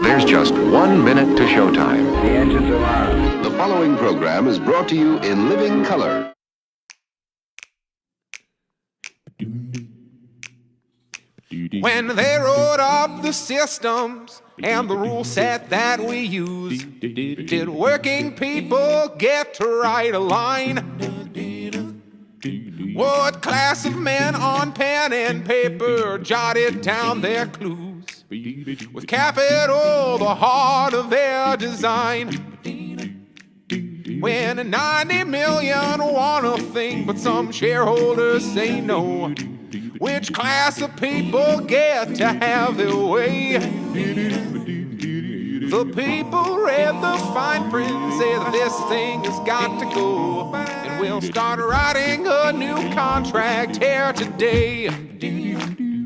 There's just 1 minute to showtime. The engines are on. The following program is brought to you in living color. When they wrote up the systems and the rule set that we use, did working people get to write a line? What class of men on pen and paper jotted down their clues? With capital the heart of their design. When 90 million want a thing, but some shareholders say no. Which class of people get to have their way? The people read the fine print, say that this thing has got to go, and we'll start writing a new contract here today.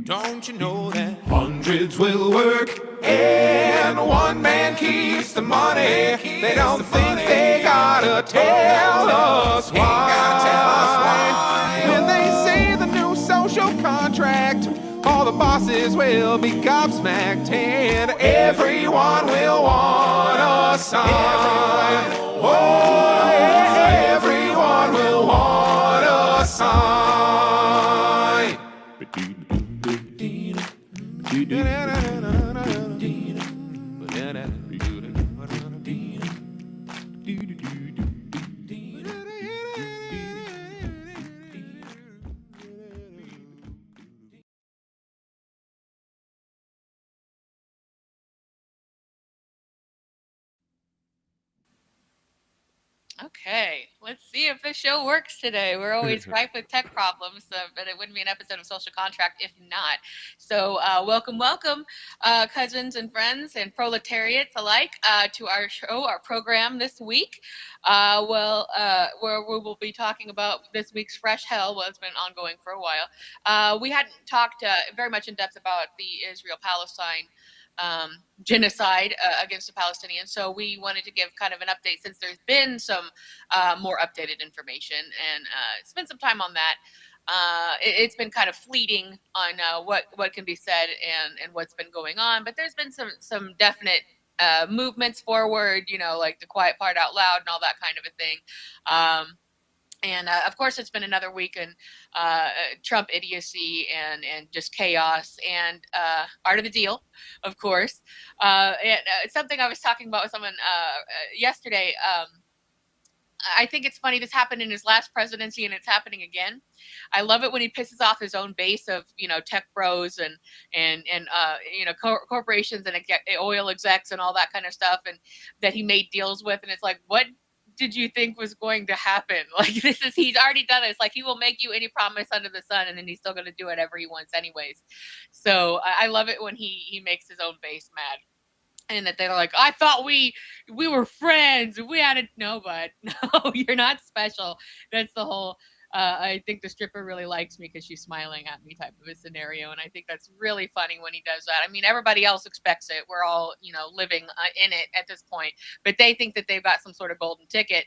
Don't you know that hundreds will work and one man keeps the money? They don't think they gotta tell us why. When they say the new social contract, all the bosses will be gobsmacked and everyone will want a sign. Oh, yeah, everyone will want a sign. Okay, let's see if this show works today. We're always ripe with tech problems, but it wouldn't be an episode of Social Contract if not. So welcome, cousins and friends and proletariats alike, to our show, our program this week. Where we will be talking about this week's Fresh Hell. Well, it's been ongoing for a while. We hadn't talked very much in depth about the Israel-Palestine genocide against the Palestinians. So we wanted to give kind of an update since there's been some more updated information, and spend some time on that. It's been kind of fleeting on what can be said and what's been going on, but there's been some definite movements forward, like the quiet part out loud and all that kind of a thing. And of course, it's been another week in Trump idiocy and just chaos and art of the deal, of course. And something I was talking about with someone yesterday. I think it's funny. This happened in his last presidency, and it's happening again. I love it when he pisses off his own base of tech bros and corporations and oil execs and all that kind of stuff, and that he made deals with. And it's like, what did you think was going to happen? Like, he's already done it. It's like he will make you any promise under the sun, and then he's still going to do whatever he wants anyways. So I love it when he makes his own base mad. And that they're like, I thought we were friends. We had it. No, bud. No, you're not special. That's the whole, I think the stripper really likes me because she's smiling at me type of a scenario. And I think that's really funny when he does that. I mean, everybody else expects it. We're all, living in it at this point. But they think that they've got some sort of golden ticket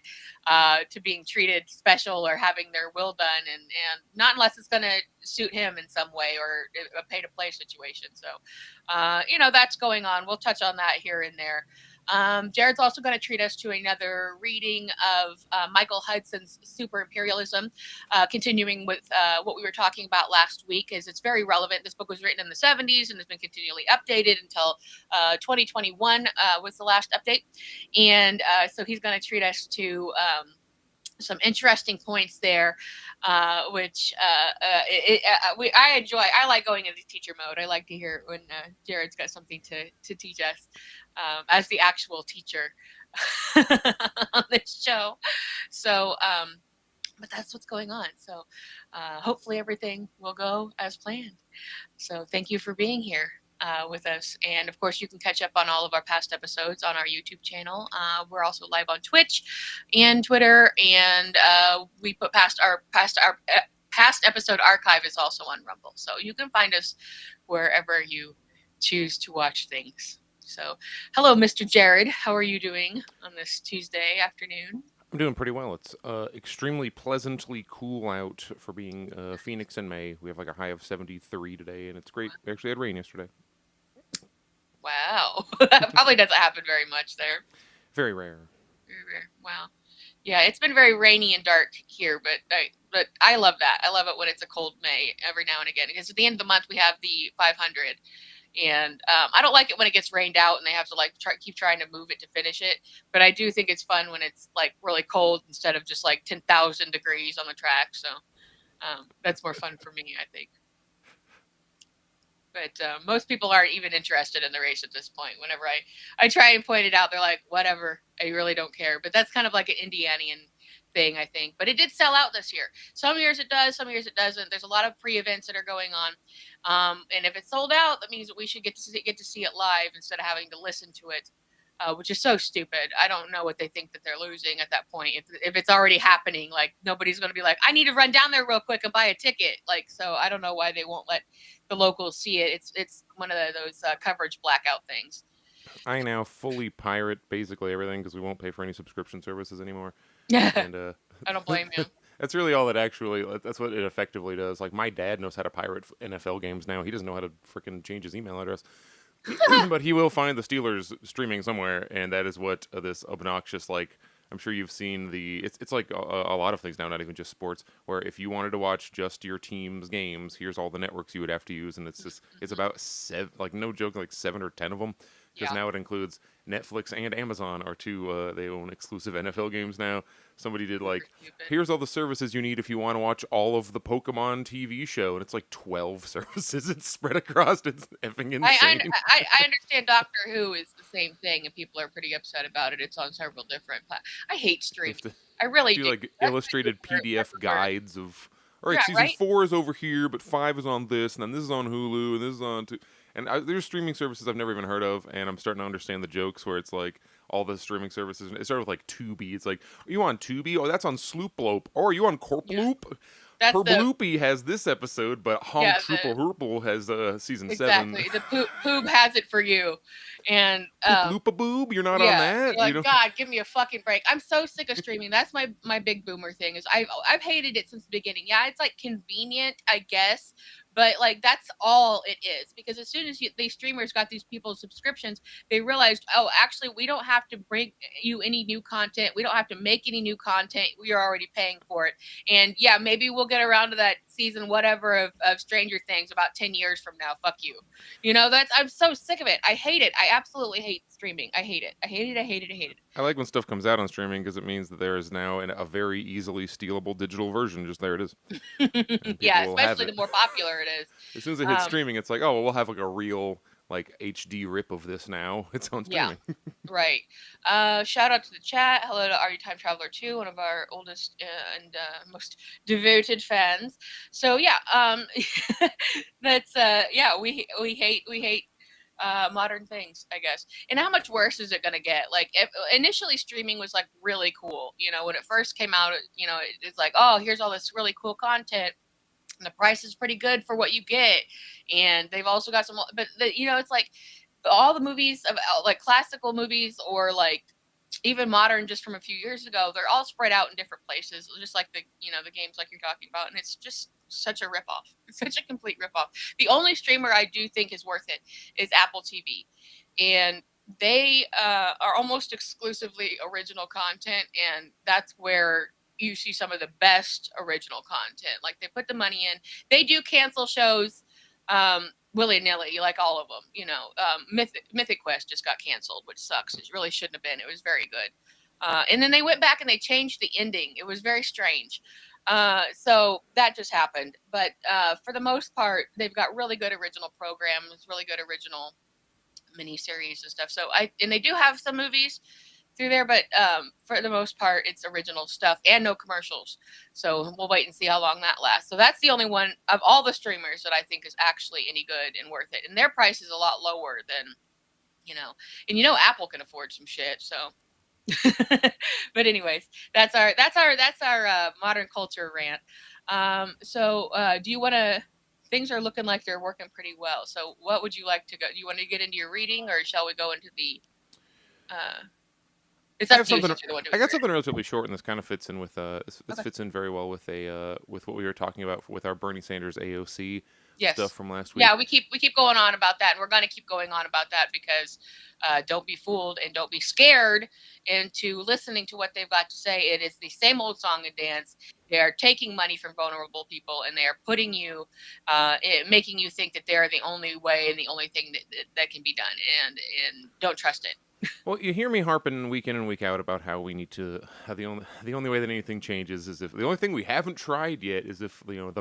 to being treated special or having their will done. And not unless it's going to suit him in some way or a pay-to-play situation. So, that's going on. We'll touch on that here and there. Jared's also going to treat us to another reading of Michael Hudson's Super Imperialism, continuing with what we were talking about last week, as it's very relevant. This book was written in the 70s and has been continually updated until 2021 was the last update. And so he's going to treat us to some interesting points there, which I enjoy. I like going into teacher mode. I like to hear when Jared's got something to teach us as the actual teacher on this show. So, but that's what's going on. So hopefully everything will go as planned. So thank you for being here with us. And of course, you can catch up on all of our past episodes on our YouTube channel. We're also live on Twitch and Twitter, and we put past episode archive is also on Rumble. So you can find us wherever you choose to watch things. So hello, Mr. Jared. How are you doing on this Tuesday afternoon? I'm doing pretty well. It's extremely pleasantly cool out for being Phoenix in May. We have like a high of 73 today, and it's great. We actually had rain yesterday. Wow. That probably doesn't happen very much there. Very rare. Very rare. Wow. Yeah, it's been very rainy and dark here, but I love that. I love it when it's a cold May every now and again, because at the end of the month we have the 500, and I don't like it when it gets rained out and they have to like keep trying to move it to finish it. But I do think it's fun when it's like really cold instead of just like 10,000 degrees on the track. So that's more fun for me, I think. But most people aren't even interested in the race at this point. Whenever I try and point it out, they're like, whatever, I really don't care. But that's kind of like an Indianian thing, I think. But it did sell out this year. Some years it does, some years it doesn't. There's a lot of pre-events that are going on. And if it's sold out, that means that we should get to see it live instead of having to listen to it, which is so stupid. I don't know what they think that they're losing at that point. If it's already happening, like nobody's going to be like, I need to run down there real quick and buy a ticket. Like, so I don't know why they won't let the locals see it. It's one of those coverage blackout things. I now fully pirate basically everything because we won't pay for any subscription services anymore. Yeah, And I don't blame you. that's really all that's what it effectively does. Like my dad knows how to pirate NFL games now. He doesn't know how to freaking change his email address. But he will find the Steelers streaming somewhere, and that is what this obnoxious, like, I'm sure you've seen it's like a lot of things now, not even just sports, where if you wanted to watch just your team's games, here's all the networks you would have to use, and it's about like no joke, like 7 or 10 of them, because now it includes Netflix and Amazon are two, they own exclusive NFL games now. Somebody did like, here's all the services you need if you want to watch all of the Pokemon TV show, and it's like 12 services. It's spread across. It's effing insane. I understand Doctor Who is the same thing, and people are pretty upset about it. It's on several different I hate streaming. I really do. Like illustrated PDF guides of, all right, season 4 is over here, but 5 is on this, and then this is on Hulu, and this is on and there's streaming services I've never even heard of, and I'm starting to understand the jokes where it's like all the streaming services. It started with like Tubi. It's like, are you on Tubi? Oh, that's on Slooplope. Or are you on Corploop? That's Herbaloopy has this episode, but Honk Troople Herple has season 7. Exactly. The Poob has it for you. And Loopa Boob, you're not on that? You're like, God, give me a fucking break. I'm so sick of streaming. That's my big boomer thing is I've hated it since the beginning. Yeah, it's like convenient, I guess. But like that's all it is, because as soon as these streamers got these people's subscriptions, they realized, oh, actually, we don't have to bring you any new content. We don't have to make any new content. We are already paying for it. And yeah, maybe we'll get around to that season whatever of Stranger Things about 10 years from now. Fuck you. You know, I'm so sick of it. I hate it. I absolutely hate streaming. I hate it. I hate it. I hate it. I hate it. I like when stuff comes out on streaming because it means that there is now a very easily stealable digital version. Just there it is. Yeah, especially the more popular it is. As soon as it hits streaming, it's like, oh, well, we'll have like a real like HD rip of this now. It's on streaming. Yeah, right. Shout out to the chat. Hello to Are You Time Traveler 2, one of our oldest and most devoted fans. So yeah, that's we hate modern things, I guess. And how much worse is it going to get? Like initially streaming was like really cool. You know, when it first came out, you know, it's like, oh, here's all this really cool content. And the price is pretty good for what you get. And they've also got some, but you know, it's like all the movies of like classical movies or like even modern just from a few years ago, they're all spread out in different places, just like the games like you're talking about. And it's just such a ripoff. It's such a complete ripoff. The only streamer I do think is worth it is Apple TV. And they are almost exclusively original content. And that's where you see some of the best original content. Like they put the money in. They do cancel shows willy-nilly, like all of them. You know, Mythic Quest just got canceled, which sucks. It really shouldn't have been. It was very good. And then they went back and they changed the ending. It was very strange. So that just happened. But for the most part, they've got really good original programs, really good original miniseries and stuff. So and they do have some movies through there, but for the most part, it's original stuff and no commercials. So we'll wait and see how long that lasts. So that's the only one of all the streamers that I think is actually any good and worth it. And their price is a lot lower than, you know, and you know Apple can afford some shit. So, but anyways, that's our modern culture rant. So do you want to? Things are looking like they're working pretty well. So what would you like to go? Do you want to get into your reading, or shall we go into the? I got something relatively short, and this kind of fits in with fits in very well with with what we were talking about with our Bernie Sanders AOC. Yes. stuff from last week. Yeah, we keep going on about that, and we're going to keep going on about that because don't be fooled and don't be scared into listening to what they've got to say. It is the same old song and dance. They are taking money from vulnerable people, and they are putting you, making you think that they're the only way and the only thing that can be done, and don't trust it. Well, you hear me harping week in and week out about how we need to. How the only way that anything changes is if the only thing we haven't tried yet is if the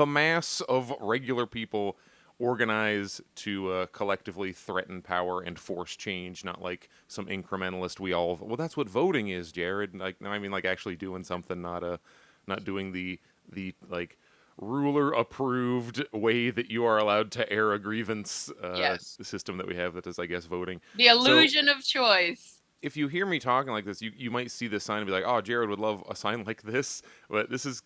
mass of regular people organize to collectively threaten power and force change, not like some incrementalist. Well, that's what voting is, Jared. Like, no, I mean like actually doing something, not doing the like ruler approved way that you are allowed to air a grievance Yes. system that we have that is, I guess, voting. The illusion of choice. If you hear me talking like this, you might see this sign and be like, "Oh, Jared would love a sign like this." But this is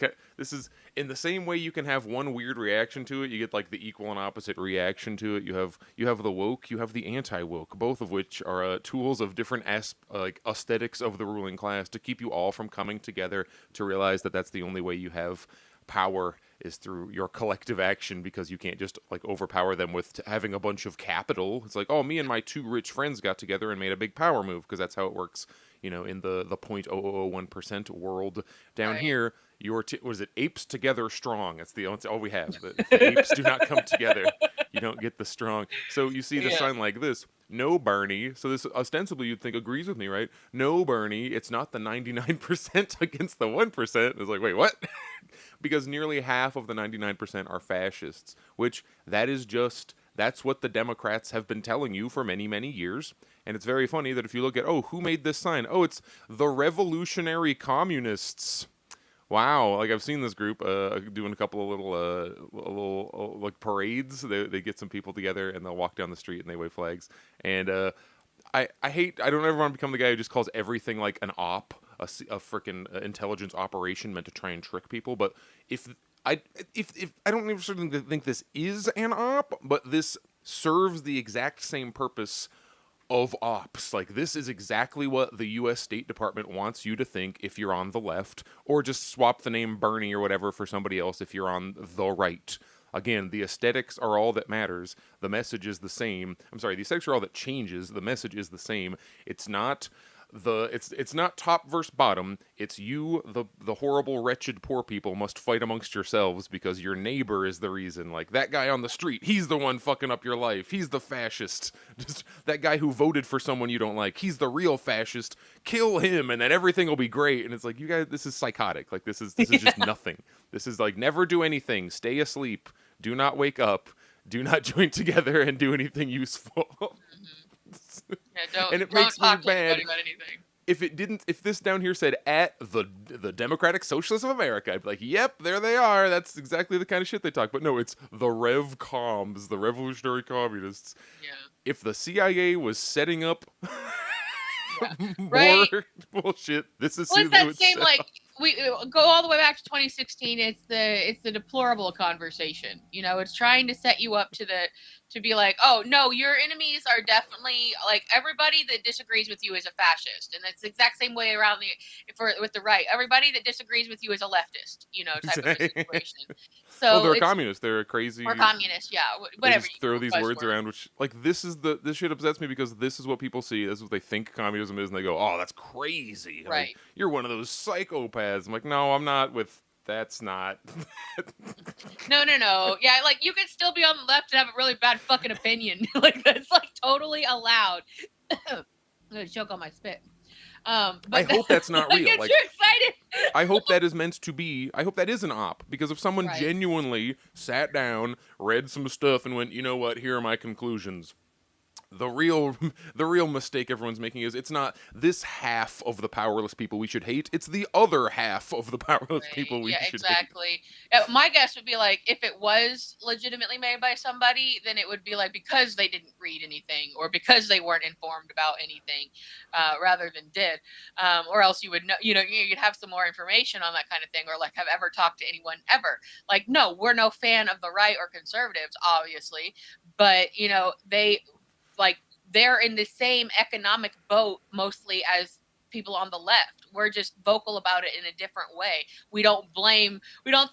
in the same way you can have one weird reaction to it, you get like the equal and opposite reaction to it. You have the woke, you have the anti-woke, both of which are tools of different like aesthetics of the ruling class to keep you all from coming together to realize that that's the only way you have power is through your collective action, because you can't just like overpower them with having a bunch of capital. It's like, oh, me and my two rich friends got together and made a big power move, because that's how it works, in the 0.0001% world. Down here, was it apes together strong? That's all we have. If the apes do not come together, you don't get the strong. So you see the sign like this. No, Bernie. So this ostensibly you'd think agrees with me, right? No, Bernie. It's not the 99% against the 1%. It's like, wait, what? Because nearly half of the 99% are fascists, which that's what the Democrats have been telling you for many, many years. And it's very funny that if you look at, who made this sign? Oh, it's the Revolutionary Communists. Wow, like I've seen this group doing a couple of little like parades. They get some people together and they'll walk down the street and they wave flags. And I don't ever want to become the guy who just calls everything like an op, a freaking intelligence operation meant to try and trick people. But if I don't even certainly think this is an op, but this serves the exact same purpose of ops. Like, this is exactly what the U.S. State Department wants you to think if you're on the left, or just swap the name Bernie or whatever for somebody else if you're on the right. Again, the aesthetics are all that matters. The message is the same. I'm sorry, the aesthetics are all that changes. The message is the same. It's not it's not top versus bottom. It's you, the horrible, wretched poor people must fight amongst yourselves because your neighbor is the reason. Like, that guy on the street, he's the one fucking up your life. He's the fascist. Just that guy who voted for someone you don't like. He's the real fascist. Kill him, and then everything will be great. And it's like, you guys, this is psychotic. Like, this is just nothing. This is like, never do anything. Stay asleep. Do not wake up. Do not join together and do anything useful. Yeah, and it makes me mad about anything. If this down here said at the Democratic Socialists of America, I'd be like, yep, there they are. That's exactly the kind of shit they talk. But no, it's the Rev Coms, the Revolutionary Communists. Yeah. If the CIA was setting up more right. bullshit, this is well, who it's they that would same set like up. we go all the way back to 2016. It's the deplorable conversation. It's trying to set you up to be like, oh no, your enemies are definitely like everybody that disagrees with you is a fascist, and it's the exact same way around with the right. Everybody that disagrees with you is a leftist, type of a situation. So well, they're a communist. They're a crazy. Or communist, yeah. They Whatever. just throw these words around, which like this shit upsets me because this is what people see. This is what they think communism is, and they go, "Oh, that's crazy! Right? Like, you're one of those psychopaths." I'm like, no, I'm not. That's not. No. Yeah, like you can still be on the left and have a really bad fucking opinion. Like that's like totally allowed. I'm gonna choke on my spit. But I hope that's not real. Get like, you excited. I hope that is meant to be. I hope that is an op, because if someone Right. genuinely sat down, read some stuff, and went, you know what? Here are my conclusions. The real mistake everyone's making is it's not this half of the powerless people we should hate. It's the other half of the powerless people we should exactly. hate. My guess would be like if it was legitimately made by somebody, then it would be like because they didn't read anything or because they weren't informed about anything, rather than did, or else you would know. You'd have some more information on that kind of thing, or like have ever talked to anyone ever. Like, no, we're no fan of the right or conservatives, obviously, but they're in the same economic boat mostly as people on the left. We're just vocal about it in a different way. We don't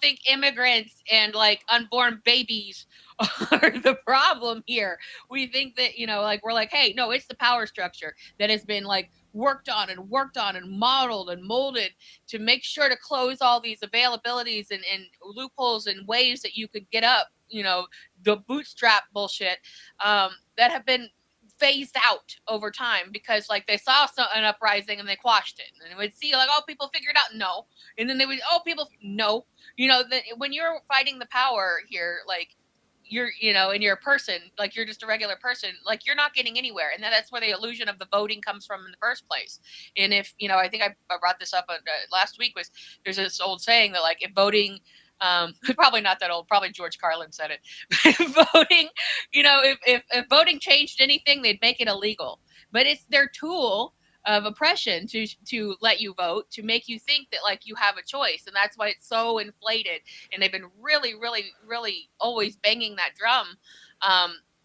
think immigrants and like unborn babies are the problem here. We think that, like we're like, hey, no, it's the power structure that has been like worked on and modeled and molded to make sure to close all these availabilities and loopholes and ways that you could get up, the bootstrap bullshit that have been phased out over time because like they saw an uprising and they quashed it, and they would see like, oh, people figured out no, and then they would, oh, people no, when you're fighting the power here, like you're, and you're a person, like you're just a regular person, like you're not getting anywhere, and that's where the illusion of the voting comes from in the first place. And if I think I brought this up last week, was there's this old saying that like if voting probably not that old, probably George Carlin said it. Voting, if voting changed anything, they'd make it illegal. But it's their tool of oppression to let you vote, to make you think that like you have a choice. And that's why it's so inflated. And they've been really, really, really always banging that drum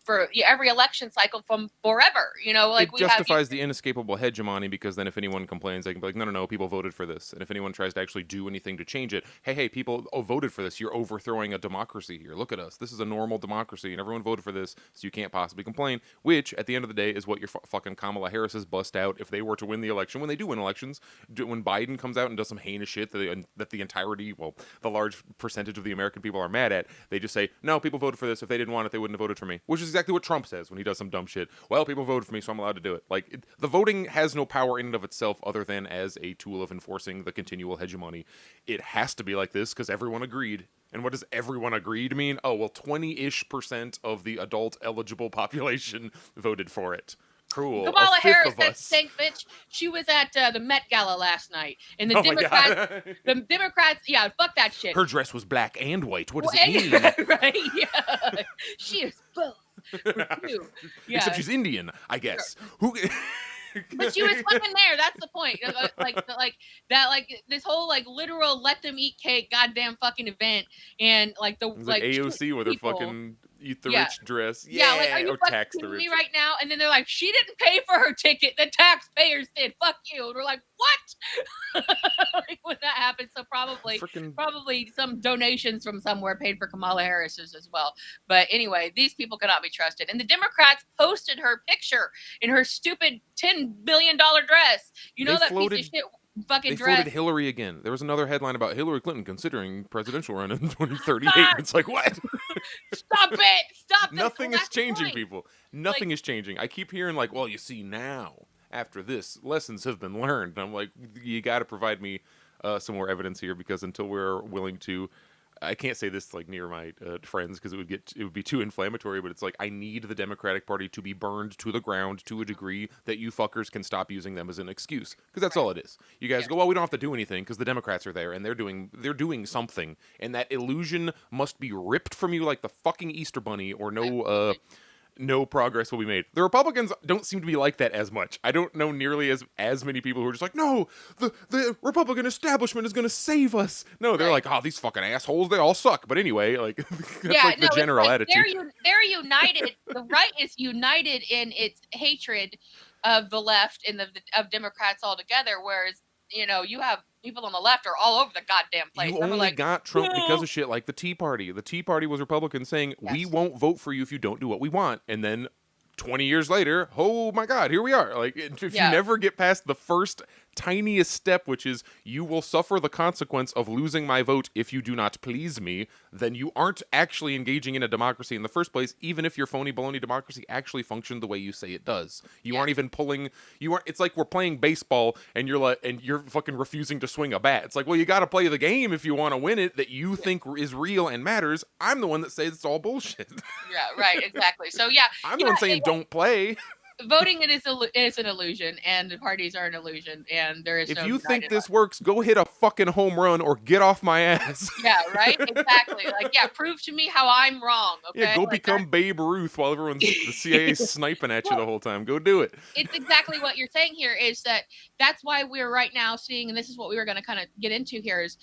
for every election cycle from forever, like it justifies the inescapable hegemony, because then if anyone complains, they can be like, no, people voted for this. And if anyone tries to actually do anything to change it, hey, people voted for this. You're overthrowing a democracy here. Look at us. This is a normal democracy, and everyone voted for this, so you can't possibly complain, which at the end of the day is what your fucking Kamala Harris's bust out if they were to win the election. When they do win elections, when Biden comes out and does some heinous shit that the entirety, the large percentage of the American people are mad at, they just say, no, people voted for this. If they didn't want it, they wouldn't have voted for me, which is exactly what Trump says when he does some dumb shit. Well, people voted for me, so I'm allowed to do it. Like, the voting has no power in and of itself other than as a tool of enforcing the continual hegemony. It has to be like this because everyone agreed. And what does everyone agreed mean? Oh, well, 20-ish% of the adult eligible population voted for it. Cool. Kamala Harris, that stink bitch. She was at the Met Gala last night, and the Democrats, yeah, fuck that shit. Her dress was black and white. What does it mean? Right? Yeah, she is both. Yeah. Except she's Indian, I guess. Sure. But she was fucking there. That's the point. Like this whole like literal let them eat cake goddamn fucking event, and like the like AOC with her fucking eat the rich dress. Yeah, like, are you fucking kidding me right now? And then they're like, she didn't pay for her ticket. The taxpayers did. Fuck you. And we're like, what? Like, when that happened, so probably some donations from somewhere paid for Kamala Harris's as well. But anyway, these people cannot be trusted. And the Democrats posted her picture in her stupid $10 billion dress. That piece of shit. Fucking they dress. Floated Hillary again. There was another headline about Hillary Clinton considering presidential run in 2038. It's like, what? Stop it! Stop this. Nothing is changing, people. Nothing is changing. I keep hearing like, well, you see now, after this, lessons have been learned. And I'm like, you got to provide me some more evidence here, because until we're willing to, I can't say this like near my friends because it would be too inflammatory, but it's like, I need the Democratic Party to be burned to the ground to a degree that you fuckers can stop using them as an excuse, because that's all it is. You guys go, well, we don't have to do anything because the Democrats are there and they're doing something, and that illusion must be ripped from you like the fucking Easter Bunny, or no progress will be made. The Republicans don't seem to be like that as much. I don't know nearly as many people who are just like, no, the Republican establishment is going to save us. No, they're like, oh, these fucking assholes, they all suck. But anyway, like, that's the general attitude. They're united. The right is united in its hatred of the left and of Democrats altogether, whereas, you have people on the left are all over the goddamn place. You only got Trump because of shit like the Tea Party. The Tea Party was Republicans saying, we won't vote for you if you don't do what we want. And then 20 years later, oh my God, here we are. Like, if you never get past the first tiniest step, which is you will suffer the consequence of losing my vote if you do not please me, then you aren't actually engaging in a democracy in the first place, even if your phony baloney democracy actually functioned the way you say it does. You aren't even it's like we're playing baseball and you're fucking refusing to swing a bat. It's like, well, you got to play the game if you want to win it that you think is real and matters. I'm the one that says it's all bullshit. Yeah, right, exactly. So yeah, I'm the one saying don't play. Voting is an illusion, and the parties are an illusion, and there is. If you think this works, go hit a fucking home run or get off my ass. Yeah, right. Exactly. Like, prove to me how I'm wrong. Okay. Yeah, go become Babe Ruth while the CIA is sniping at you the whole time. Go do it. It's exactly what you're saying here. Is that's why we're right now seeing, and this is what we were going to kind of get into here. Is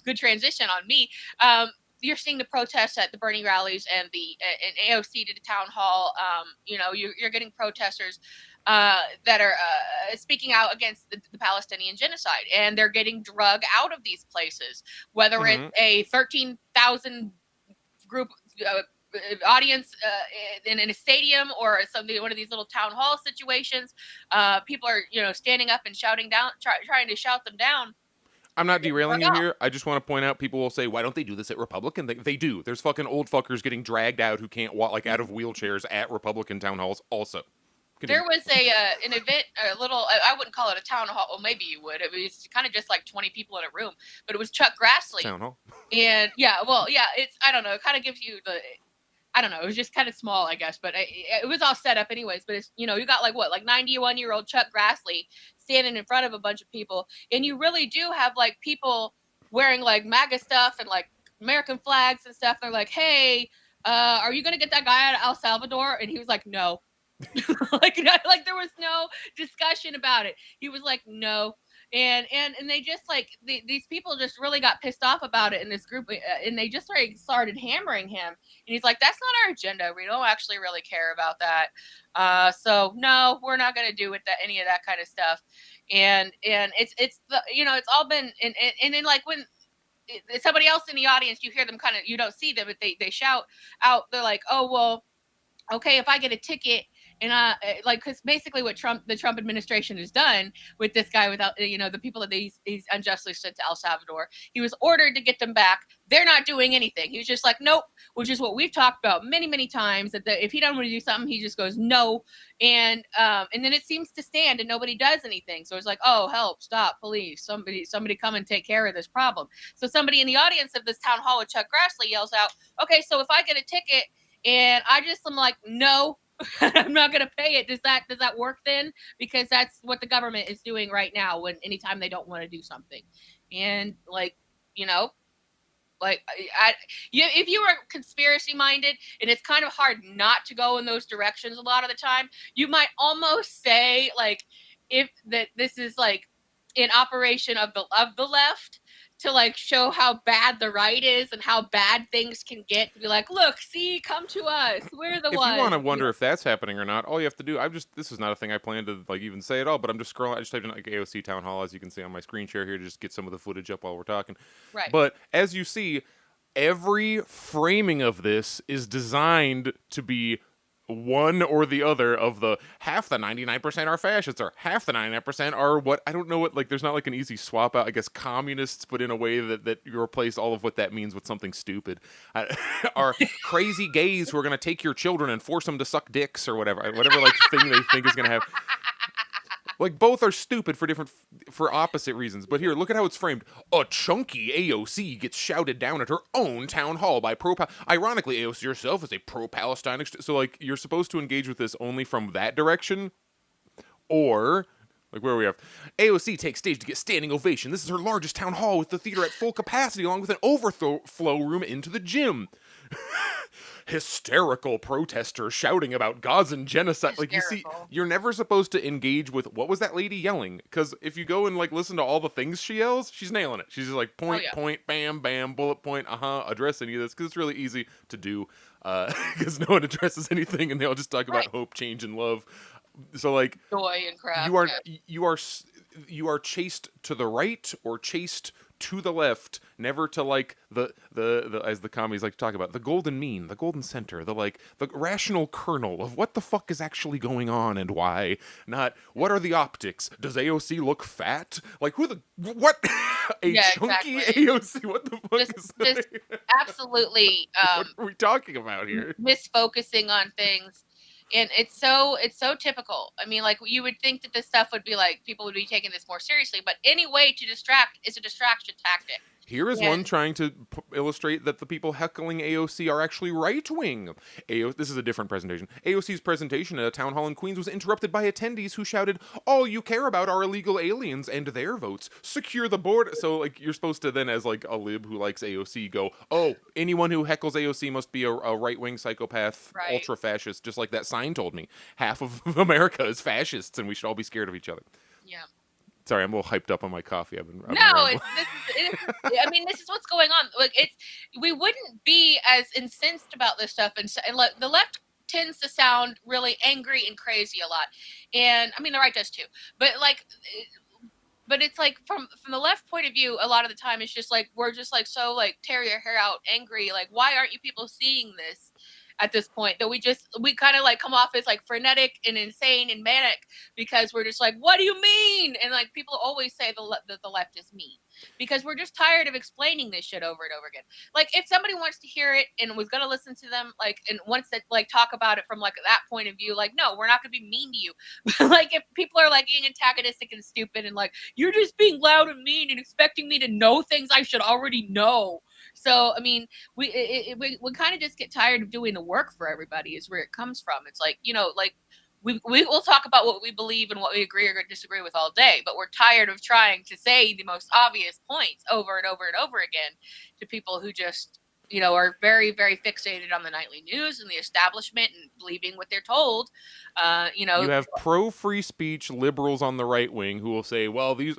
good transition on me. You're seeing the protests at the Bernie rallies and the AOC to the town hall. You're getting protesters that are speaking out against the Palestinian genocide, and they're getting drug out of these places, whether it's a 13,000 group audience in a stadium or something, one of these little town hall situations. People are, standing up and shouting down, trying to shout them down. I'm not derailing you here. I just want to point out, people will say, why don't they do this at Republican? They do. There's fucking old fuckers getting dragged out who can't walk, like out of wheelchairs at Republican town halls also. Continue. There was an event, a little, I wouldn't call it a town hall. Well, maybe you would. It was kind of just like 20 people in a room, but it was Chuck Grassley. Town hall. And it's, I don't know, it kind of gives you I don't know, it was just kind of small, I guess, but it was all set up anyways. But it's, you got like 91-year-old Chuck Grassley standing in front of a bunch of people. And you really do have like people wearing like MAGA stuff and like American flags and stuff. They're like, hey, are you going to get that guy out of El Salvador? And he was like, no. like there was no discussion about it. He was like, no. And they just like these people just really got pissed off about it in this group, and they just started hammering him. And he's like, that's not our agenda. We don't actually really care about that. So no, we're not going to do with that, any of that kind of stuff. And it's it's all been and then like when somebody else in the audience, you hear them kind of, you don't see them, but they shout out. They're like, oh well, okay, if I get a ticket. And because basically what the Trump administration has done with this guy, without the people that he's unjustly sent to El Salvador, he was ordered to get them back. They're not doing anything. He was just like, nope, which is what we've talked about many, many times. That if he doesn't want to do something, he just goes no, and then it seems to stand and nobody does anything. So it's like, oh help, stop, police, somebody come and take care of this problem. So somebody in the audience of this town hall with Chuck Grassley yells out, okay, so if I get a ticket and I'm like, no. I'm not going to pay it. Does that work then? Because that's what the government is doing right now when anytime they don't want to do something. And if you are conspiracy minded, and it's kind of hard not to go in those directions a lot of the time, you might almost say like if that this is like an operation of the left to like show how bad the right is and how bad things can get, to be like, look, see, come to us, we're the ones. If you want to wonder if that's happening or not, all you have to do, this is not a thing I plan to like even say at all, but I'm just scrolling. I just typed in like AOC town hall, as you can see on my screen share here, to just get some of the footage up while we're talking. Right. But as you see, every framing of this is designed to be one or the other of the half the 99% are fascists or half the 99% are what, I don't know what, like there's not like an easy swap out, I guess communists, but in a way that you replace all of what that means with something stupid. Are crazy gays who are going to take your children and force them to suck dicks or whatever like thing they think is going to have. Like, both are stupid for opposite reasons. But here, look at how it's framed. A chunky AOC gets shouted down at her own town hall by Ironically, AOC herself is a pro-Palestine. So, like, you're supposed to engage with this only from that direction. Or, like, where are we at? AOC takes stage to get standing ovation. This is her largest town hall with the theater at full capacity, along with an overflow room into the gym. Hysterical protesters shouting about Gazan genocide. Like, you see, you're never supposed to engage with what was that lady yelling? Because if you go and like listen to all the things she yells, she's nailing it. She's just like point, bam, bam, bullet point, address any of this, because it's really easy to do. Because no one addresses anything, and they all just talk about hope, change, and love. So like joy and crap. You are chased to the right or chased to the left, never to like the as the commies like to talk about, the golden mean, the golden center, the rational kernel of what the fuck is actually going on and why. Not what are the optics? Does AOC look fat? Like what? Chunky exactly. AOC? What the fuck is that? Just absolutely. What are we talking about here? Misfocusing on things. And it's so typical. I mean, like, you would think that this stuff would be like, people would be taking this more seriously, but any way to distract is a distraction tactic. Here is one trying to illustrate that the people heckling AOC are actually right-wing. This is a different presentation. AOC's presentation at a town hall in Queens was interrupted by attendees who shouted, "All you care about are illegal aliens and their votes. Secure the border." So, like, you're supposed to then, as, like, a lib who likes AOC, go, oh, anyone who heckles AOC must be a right-wing psychopath, ultra-fascist, just like that sign told me. Half of America is fascists, and we should all be scared of each other. Yeah. Sorry, I'm a little hyped up on my coffee. I mean, this is what's going on. Like, we wouldn't be as incensed about this stuff, and the left tends to sound really angry and crazy a lot, and I mean the right does too. But like, but it's like from the left point of view, a lot of the time it's just like we're just like so like tear your hair out, angry. Like, why aren't you people seeing this? At this point, that we kind of like come off as like frenetic and insane and manic because we're just like, what do you mean? And like people always say that the left is mean because we're just tired of explaining this shit over and over again. Like if somebody wants to hear it and was going to listen to them, like, and wants to like talk about it from like that point of view, like, no, we're not going to be mean to you. Like if people are like being antagonistic and stupid and like, you're just being loud and mean and expecting me to know things I should already know. So, I mean, we kind of just get tired of doing the work for everybody is where it comes from. It's like, you know, like we will talk about what we believe and what we agree or disagree with all day, but we're tired of trying to say the most obvious points over and over and over again to people who just, you know, are very, very fixated on the nightly news and the establishment and believing what they're told. You know, You have pro-free speech liberals on the right wing who will say, well, these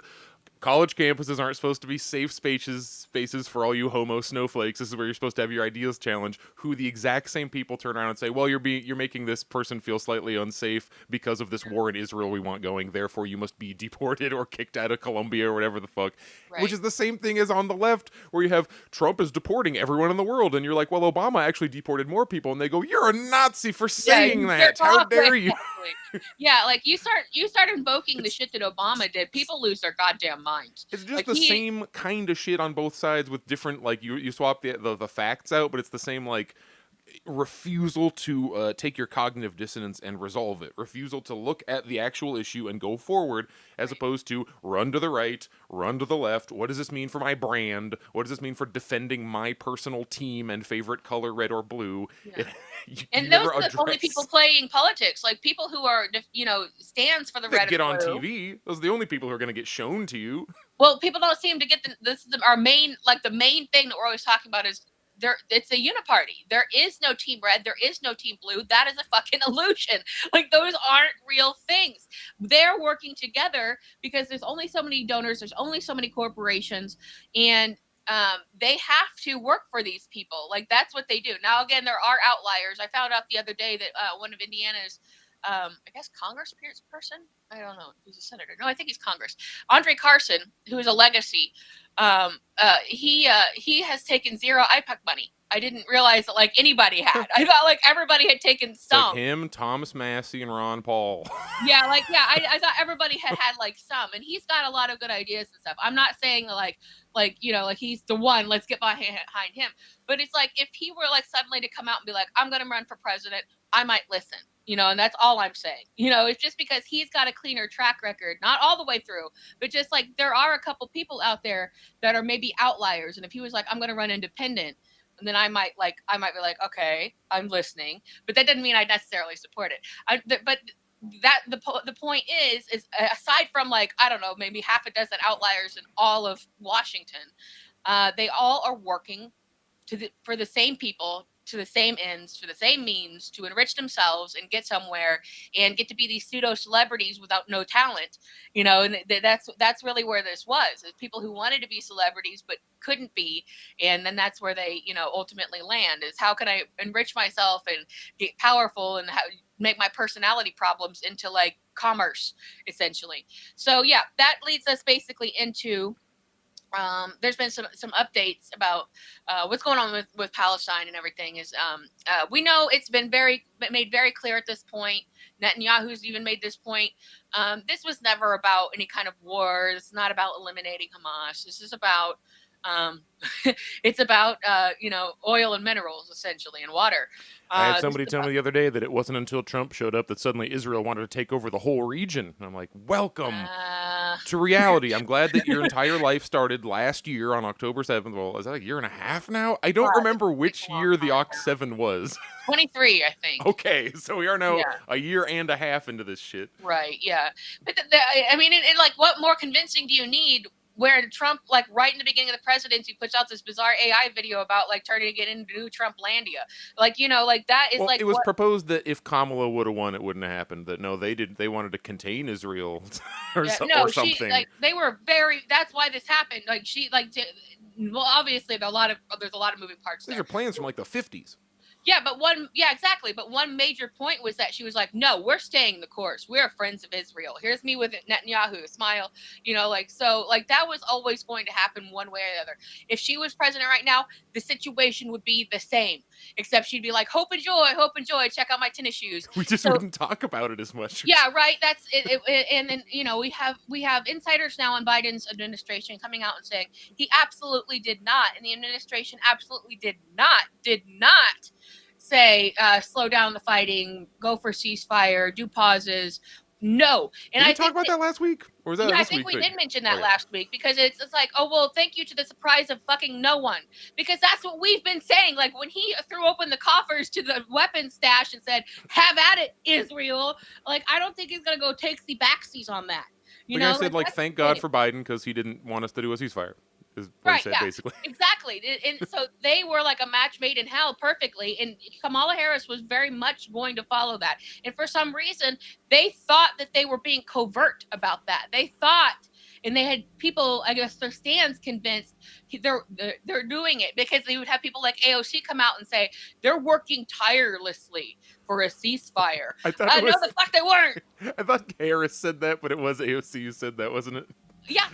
college campuses aren't supposed to be safe spaces for all you homo snowflakes. This is where you're supposed to have your ideas challenged. Who the exact same people turn around and say, well, you're making this person feel slightly unsafe because of this war in Israel we want going. Therefore, you must be deported or kicked out of Colombia or whatever the fuck. Right. Which is the same thing as on the left, where you have Trump is deporting everyone in the world, and you're like, well, Obama actually deported more people, and they go, you're a Nazi for saying that. How dare you? Yeah, like you start invoking the shit that Obama did, people lose their goddamn minds. It's just like the same kind of shit on both sides with different, like, you swap the facts out, but it's the same, like, refusal to take your cognitive dissonance and resolve it. Refusal to look at the actual issue and go forward, as opposed to run to the right, run to the left. What does this mean for my brand? What does this mean for defending my personal team and favorite color, red or blue? Yeah. And those are the only people playing politics. Like people who are, you know, stands for the red get and on blue. TV. Those are the only people who are going to get shown to you. Well, people don't seem to get our main, like the main thing that we're always talking about is it's a uniparty. There is no team red. There is no team blue. That is a fucking illusion. Like those aren't real things. They're working together because there's only so many donors. There's only so many corporations, and they have to work for these people. Like that's what they do. Now, again, there are outliers. I found out the other day that one of Indiana's, I guess, congressperson. I don't know. He's a senator. No, I think he's Congress. Andre Carson, who is a legacy. He has taken zero IPAC money. I didn't realize that like anybody had. I thought like everybody had taken some. Like him, Thomas Massey, and Ron Paul. I thought everybody had like some, and he's got a lot of good ideas and stuff. I'm not saying like you know, like he's the one. Let's get behind him. But it's like if he were like suddenly to come out and be like, I'm gonna run for president, I might listen. You know, and that's all I'm saying. You know, it's just because he's got a cleaner track record, not all the way through, but just like there are a couple people out there that are maybe outliers. And if he was like, I'm going to run independent, and then I might be like, okay, I'm listening, but that doesn't mean I necessarily support it. But the point is aside from like, I don't know, maybe half a dozen outliers in all of Washington, they all are working for the same people, to the same ends, for the same means, to enrich themselves and get somewhere and get to be these pseudo celebrities without no talent, you know. And that's really where this was, is people who wanted to be celebrities but couldn't be, and then that's where they, you know, ultimately land, is how can I enrich myself and get powerful and make my personality problems into like commerce, essentially. So yeah, that leads us basically into there's been some updates about what's going on with Palestine and everything. Is we know it's been made very clear at this point. Netanyahu's even made this point. This was never about any kind of war. It's not about eliminating Hamas. This is about it's about you know, oil and minerals, essentially, and water. I had somebody tell me the other day that it wasn't until Trump showed up that suddenly Israel wanted to take over the whole region. And I'm like, welcome to reality. I'm glad that your entire life started last year on October 7th. Well, is that a year and a half now? I don't remember which year the Oct 7 was. 23, I think. Okay, so we are now a year and a half into this shit. Right, yeah. But I mean, and like, what more convincing do you need? Where Trump, like right in the beginning of the presidency, puts out this bizarre AI video about like turning it into new Trumplandia. Like, you know, like that is like. It was proposed that if Kamala would have won, it wouldn't have happened. That no, they didn't. They wanted to contain Israel or something. They were very. That's why this happened. Like she, like, well, obviously there's a lot of moving parts. These are plans from like the 50s. Exactly. But one major point was that she was like, no, we're staying the course. We're friends of Israel. Here's me with Netanyahu, smile, like that was always going to happen one way or the other. If she was president right now, the situation would be the same, except she'd be like, hope and joy, check out my tennis shoes. We just wouldn't talk about it as much. Yeah, right. That's it. And then, we have insiders now in Biden's administration coming out and saying he absolutely did not, and the administration absolutely did not say slow down the fighting, go for ceasefire, do pauses. No. And Did we I talk about that last week? Or was that yeah, this I think week? we did mention that last week, because it's like, oh, well, thank you to the surprise of fucking no one. Because that's what we've been saying. Like, when he threw open the coffers to the weapons stash and said, have at it, Israel. Like, I don't think he's going to go take the backsies on that. The guy said, thank God for Biden because he didn't want us to do a ceasefire. Is what he said, basically. Exactly. And so they were like a match made in hell perfectly. And Kamala Harris was very much going to follow that. And for some reason, they thought that they were being covert about that. They thought, and they had people, I guess, their stands convinced they're doing it, because they would have people like AOC come out and say they're working tirelessly for a ceasefire. No, the fuck they weren't. I thought Harris said that, but it was AOC who said that, wasn't it? Yeah.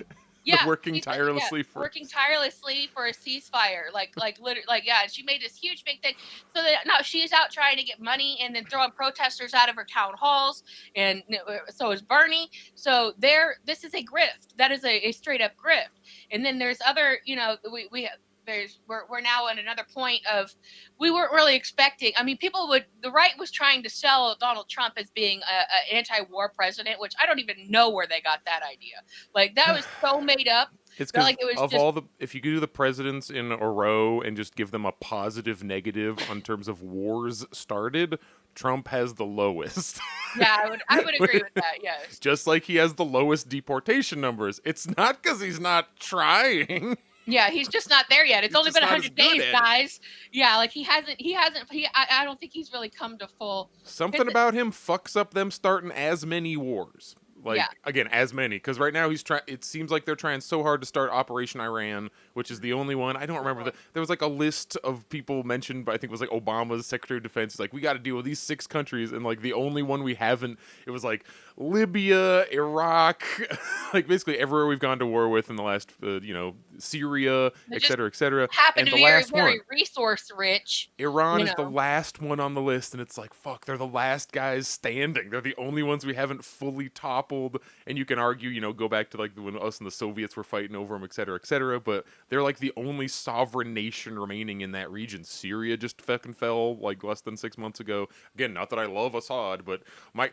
Yeah, working tirelessly for a ceasefire, literally, and she made this huge big thing. So that now she's out trying to get money and then throwing protesters out of her town halls, and so is Bernie. So this is a grift. That is a straight up grift. And then there's other, we're now at another point of, we weren't really expecting. I mean, the right was trying to sell Donald Trump as being an anti-war president, which I don't even know where they got that idea. Like, that was so made up. It's because if you could do the presidents in a row and just give them a positive negative on terms of wars started, Trump has the lowest. Yeah, I would agree with that. Yes. Just like he has the lowest deportation numbers. It's not because he's not trying. Yeah, he's just not there yet. It's only been 100 days, guys. Yeah, like I don't think he's really come to full. Something about him fucks up them starting as many wars. Again, as many, because right now it seems like they're trying so hard to start Operation Iran, which is the only one. I don't remember there was like a list of people mentioned, but I think it was like Obama's Secretary of Defense. Like, we got to deal with these 6 countries, and like the only one we haven't, it was like Libya, Iraq, like basically everywhere we've gone to war with in the last, Syria, et cetera, et cetera. Happen to the be last very one, resource rich. Iran is the last one on the list, and it's like, fuck, they're the last guys standing. They're the only ones we haven't fully toppled. And you can argue, go back to like when us and the Soviets were fighting over them, et cetera, but they're like the only sovereign nation remaining in that region. Syria just fucking fell like less than 6 months ago. Again, not that I love Assad, but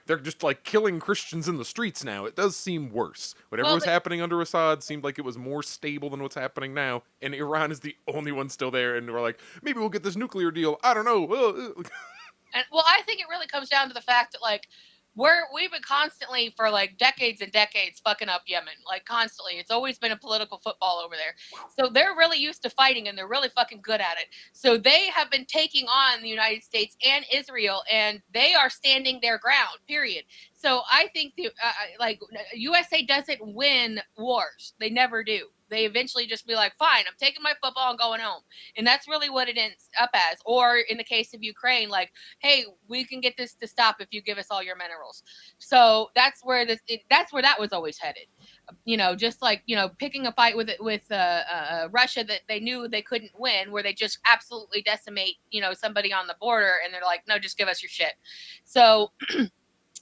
they're just like killing Christians in the streets now. It does seem worse. Whatever was happening under Assad seemed like it was more stable than what's happening now. And Iran is the only one still there. And we're like, maybe we'll get this nuclear deal. I don't know. And I think it really comes down to the fact that like, we've been constantly for like decades and decades fucking up Yemen, like constantly. It's always been a political football over there. So they're really used to fighting, and they're really fucking good at it. So they have been taking on the United States and Israel, and they are standing their ground, period. So I think USA doesn't win wars. They never do. They eventually just be like, fine, I'm taking my football and going home. And that's really what it ends up as. Or in the case of Ukraine, like, hey, we can get this to stop if you give us all your minerals. So that's where that was always headed. Just like, picking a fight with Russia that they knew they couldn't win, where they just absolutely decimate, somebody on the border, and they're like, no, just give us your shit. So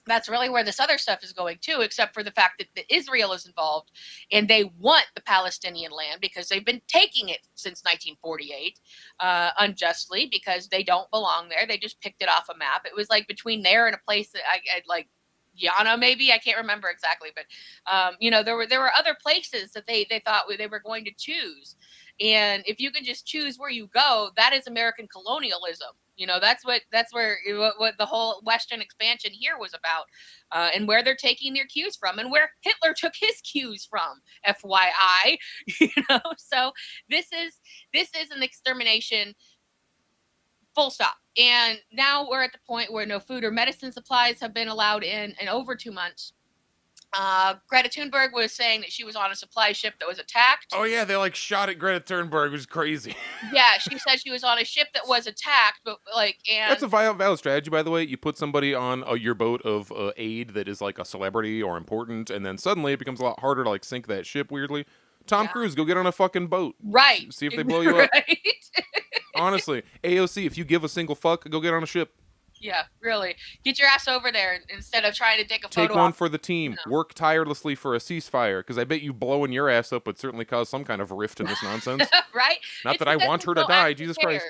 that's really where this other stuff is going too, except for the fact that Israel is involved, and they want the Palestinian land because they've been taking it since 1948 unjustly, because they don't belong there. They just picked it off a map. It was like between there and a place that I like Yana, maybe, I can't remember exactly, but there were other places that they thought they were going to choose. And if you can just choose where you go, that is American colonialism. That's where the whole Western expansion here was about, and where they're taking their cues from, and where Hitler took his cues from, FYI. So this is an extermination, full stop. And now we're at the point where no food or medicine supplies have been allowed in over 2 months. Greta Thunberg was saying that she was on a supply ship that was attacked. Oh yeah, they like shot at Greta Thunberg, which is crazy. Yeah, she said she was on a ship that was attacked, but like, and That's a valid strategy, by the way. You put somebody on your boat of aid that is like a celebrity or important, and then suddenly it becomes a lot harder to like sink that ship. Weirdly, Tom Cruise, go get on a fucking boat. Right. See if they blow you up. Right. Honestly, AOC, if you give a single fuck, go get on a ship. Yeah, really. Get your ass over there instead of trying to take a photo. Take one for the team. Work tirelessly for a ceasefire, because I bet you blowing your ass up would certainly cause some kind of rift in this nonsense. Right? Not that I want her to die, Jesus Christ.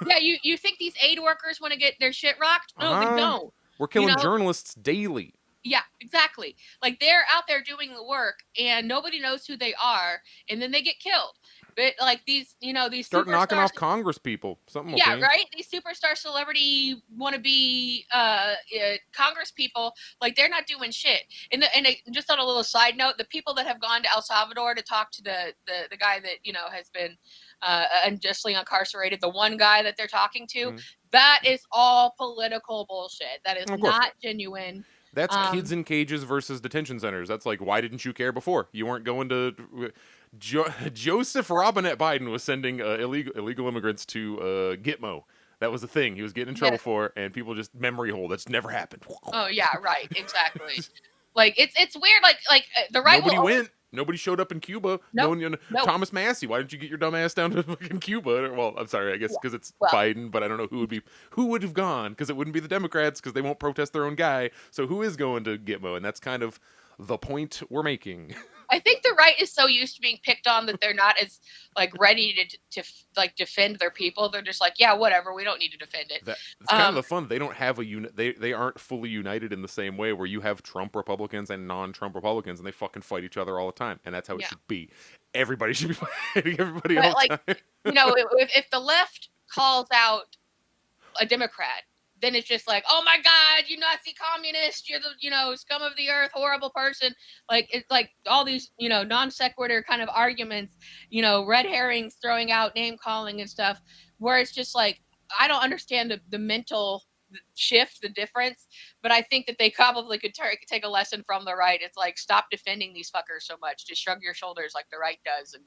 Yeah, you think these aid workers want to get their shit rocked? No, they don't. We're killing journalists daily. Yeah, exactly. Like, they're out there doing the work, and nobody knows who they are, and then they get killed. But like these start knocking off Congress people. Something will change. Right? These superstar celebrity wannabe Congress people, like, they're not doing shit. And just on a little side note, the people that have gone to El Salvador to talk to the guy that has been unjustly incarcerated, the one guy that they're talking to, that is all political bullshit. That is not genuine. That's kids in cages versus detention centers. That's like, why didn't you care before? You weren't going to. Joseph Robinette Biden was sending illegal immigrants to Gitmo. That was the thing he was getting in trouble for, and people just memory hole. That's never happened. Oh yeah, right, exactly. Like it's weird. Like the right. Nobody went. Nobody showed up in Cuba. Nope. Thomas Massey, why didn't you get your dumb ass down to fucking Cuba? Well, I'm sorry, I guess because it's Biden, but I don't know who would have gone, because it wouldn't be the Democrats, because they won't protest their own guy. So who is going to Gitmo? And that's kind of the point we're making. I think the right is so used to being picked on that they're not as like ready to like defend their people. They're just like, yeah, whatever, we don't need to defend it. That's kind of the fun. They don't have they aren't fully united in the same way, where you have Trump Republicans and non-Trump Republicans, and they fucking fight each other all the time, and that's how it should be. Everybody should be fighting everybody all the time. If the left calls out a Democrat, then it's just like, oh my God, you Nazi communist, you're the, scum of the earth, horrible person. Like, it's like all these, non sequitur kind of arguments, red herrings, throwing out name calling and stuff, where it's just like, I don't understand the mental shift, the difference, but I think that they probably could take a lesson from the right. It's like, stop defending these fuckers so much. Just shrug your shoulders like the right does and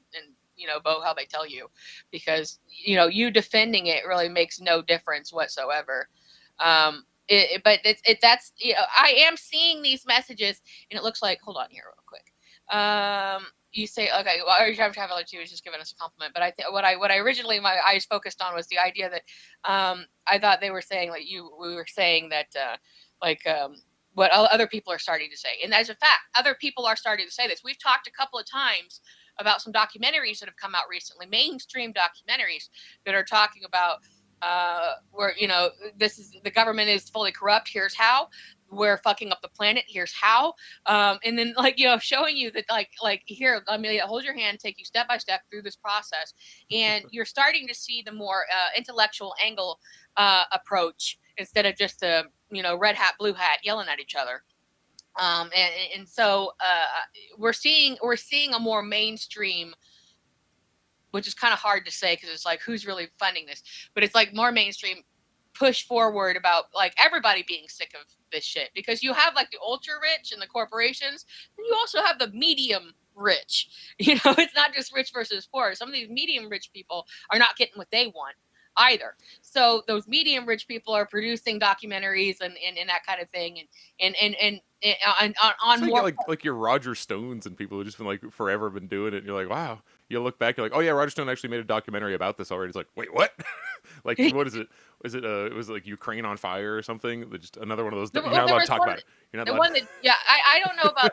vote how they tell you, because, you defending it really makes no difference whatsoever. But that's I am seeing these messages, and it looks like, hold on here real quick. You say, okay, well, our traveler too was just giving us a compliment, but I think what I originally my eyes focused on was the idea that I thought they were saying, like, we were saying that what other people are starting to say, and as a fact, other people are starting to say this. We've talked a couple of times about some documentaries that have come out recently, mainstream documentaries that are talking about where this is, the government is fully corrupt, here's how, we're fucking up the planet, here's how, and then showing you that like here, Amelia, hold your hand, take you step by step through this process, and you're starting to see the more intellectual angle approach, instead of just the red hat blue hat yelling at each other. And so we're seeing a more mainstream, which is kind of hard to say, because it's like, who's really funding this? But it's like more mainstream push forward about like everybody being sick of this shit, because you have like the ultra rich and the corporations, and you also have the medium rich. It's not just rich versus poor. Some of these medium rich people are not getting what they want either. So those medium rich people are producing documentaries and that kind of thing, and on more like your Roger Stones and people who just been like forever been doing it. And you're like, wow. You look back, you're like, oh yeah, Roger Stone actually made a documentary about this already. It's like, wait, what? Like, what is it? Was it it was like Ukraine on fire or something? Just another one of those. You're not allowed to talk about it. You're not allowed. I don't know about.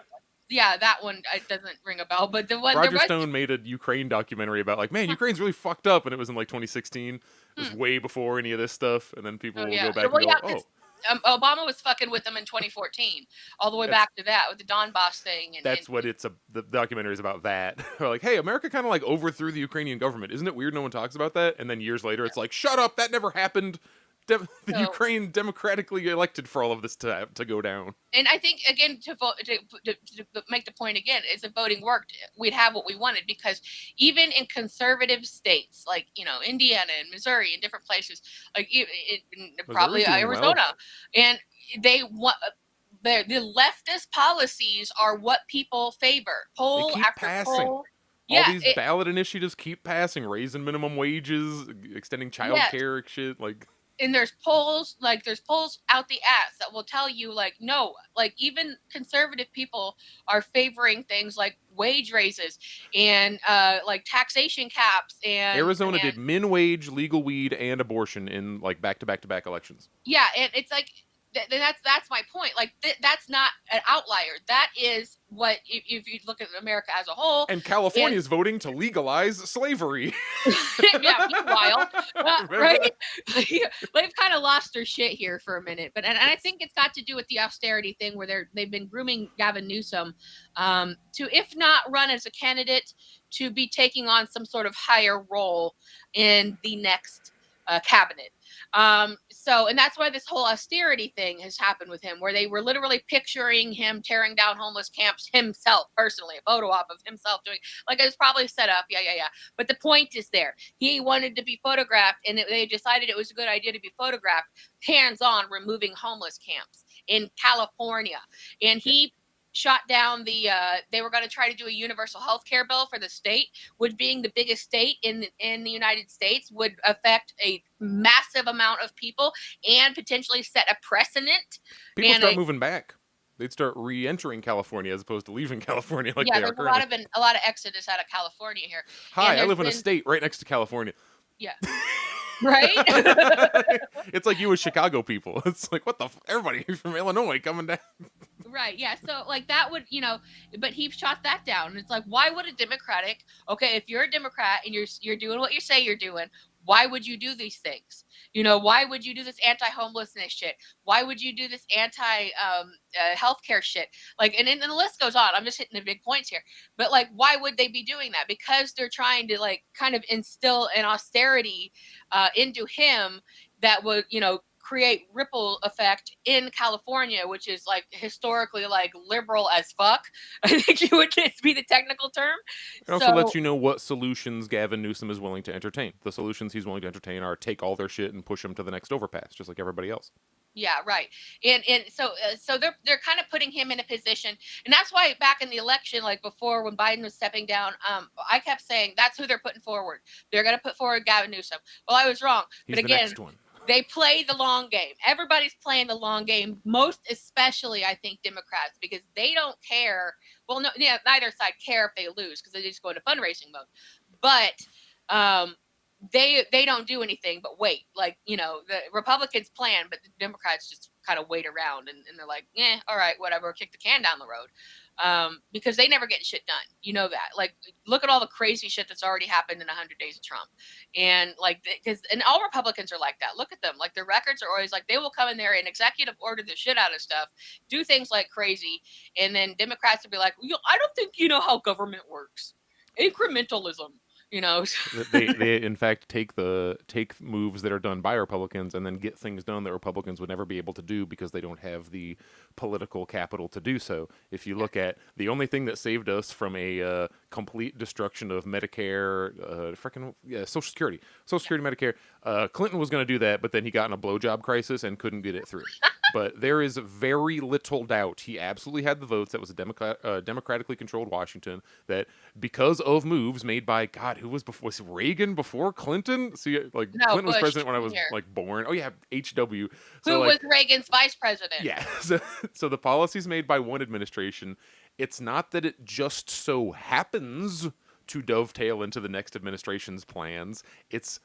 Yeah, that one doesn't ring a bell. But the one Roger Stone made a Ukraine documentary about, like, man, Ukraine's really fucked up, and it was in like 2016. It was way before any of this stuff, and then people will go back and go, oh. Obama was fucking with them in 2014, all the way back to that with the Donbass thing. The documentary is about that. Or like, hey, America kind of like overthrew the Ukrainian government. Isn't it weird no one talks about that? And then years later, it's like, shut up, that never happened. Ukraine democratically elected for all of this to go down. And I think, again, to make the point again, is if voting worked, we'd have what we wanted, because even in conservative states like Indiana and Missouri and different places, like probably Arizona, and they want the leftist policies are what people favor. Poll They keep after passing. poll. All these ballot initiatives keep passing, raising minimum wages, extending child care shit, like. And there's polls out the ass that will tell you, like, no, like, even conservative people are favoring things like wage raises and like taxation caps. And Arizona did min wage, legal weed, and abortion in like back to back elections. Yeah, and it's like that's my point. Like that's not an outlier. That is what if you look at America as a whole. And California is voting to legalize slavery. Yeah, meanwhile, right? They've kind of lost their shit here for a minute, but and I think it's got to do with the austerity thing where they've been grooming Gavin Newsom to, if not run as a candidate, to be taking on some sort of higher role in the next cabinet. And that's why this whole austerity thing has happened with him, where they were literally picturing him tearing down homeless camps himself, personally, a photo op of himself doing, like, it was probably set up. Yeah. But the point is there. He wanted to be photographed, and they decided it was a good idea to be photographed hands-on removing homeless camps in California. And he shot down they were going to try to do a universal health care bill for the state, which, being the biggest state in the United States, would affect a massive amount of people and potentially set a precedent. People start moving back. They'd start re-entering California as opposed to leaving California like they are currently. There's a lot of exodus out of California here. Hi, I live in a state right next to California. Yeah. Right? It's like you with Chicago people. It's like, what the everybody from Illinois coming down. Right, yeah. So, like, that would, but he shot that down. And it's like, why would a Democratic, if you're a Democrat and you're doing what you say you're doing, why would you do these things? Why would you do this anti-homelessness shit? Why would you do this anti-healthcare shit? Like, and the list goes on. I'm just hitting the big points here. But, like, why would they be doing that? Because they're trying to, like, kind of instill an austerity into him that would, create ripple effect in California, which is, like, historically, like, liberal as fuck. I think it would just be the technical term. It also lets you know what solutions Gavin Newsom is willing to entertain. The solutions he's willing to entertain are take all their shit and push them to the next overpass, just like everybody else. Yeah, right. And so they're kind of putting him in a position, and that's why back in the election, like before when Biden was stepping down, I kept saying that's who they're putting forward. They're going to put forward Gavin Newsom. Well, I was wrong. He's but again, the next one. They play the long game. Everybody's playing the long game, most especially, I think, Democrats, because they don't care. Well, no, yeah, neither side care if they lose because they just go into fundraising mode. But they don't do anything but wait. Like, the Republicans plan, but the Democrats just kind of wait around and they're like, all right, whatever, kick the can down the road. Because they never get shit done. You know that. Like, look at all the crazy shit that's already happened in 100 days of Trump. And like, and all Republicans are like that. Look at them. Like, their records are always like, they will come in there and executive order the shit out of stuff, do things like crazy. And then Democrats will be like, I don't think you know how government works. Incrementalism. They in fact take moves that are done by Republicans and then get things done that Republicans would never be able to do because they don't have the political capital to do so. If you look at the only thing that saved us from a complete destruction of Medicare, Social Security, Medicare, Clinton was going to do that, but then he got in a blowjob crisis and couldn't get it through. But there is very little doubt he absolutely had the votes. That was a democratically controlled Washington. That because of moves made by who was before? Was Reagan before Clinton? See, like, no, Clinton was president when I was like born. Oh yeah, HW. Who was Reagan's vice president? Yeah. So the policies made by one administration, it's not that it just so happens to dovetail into the next administration's plans. It's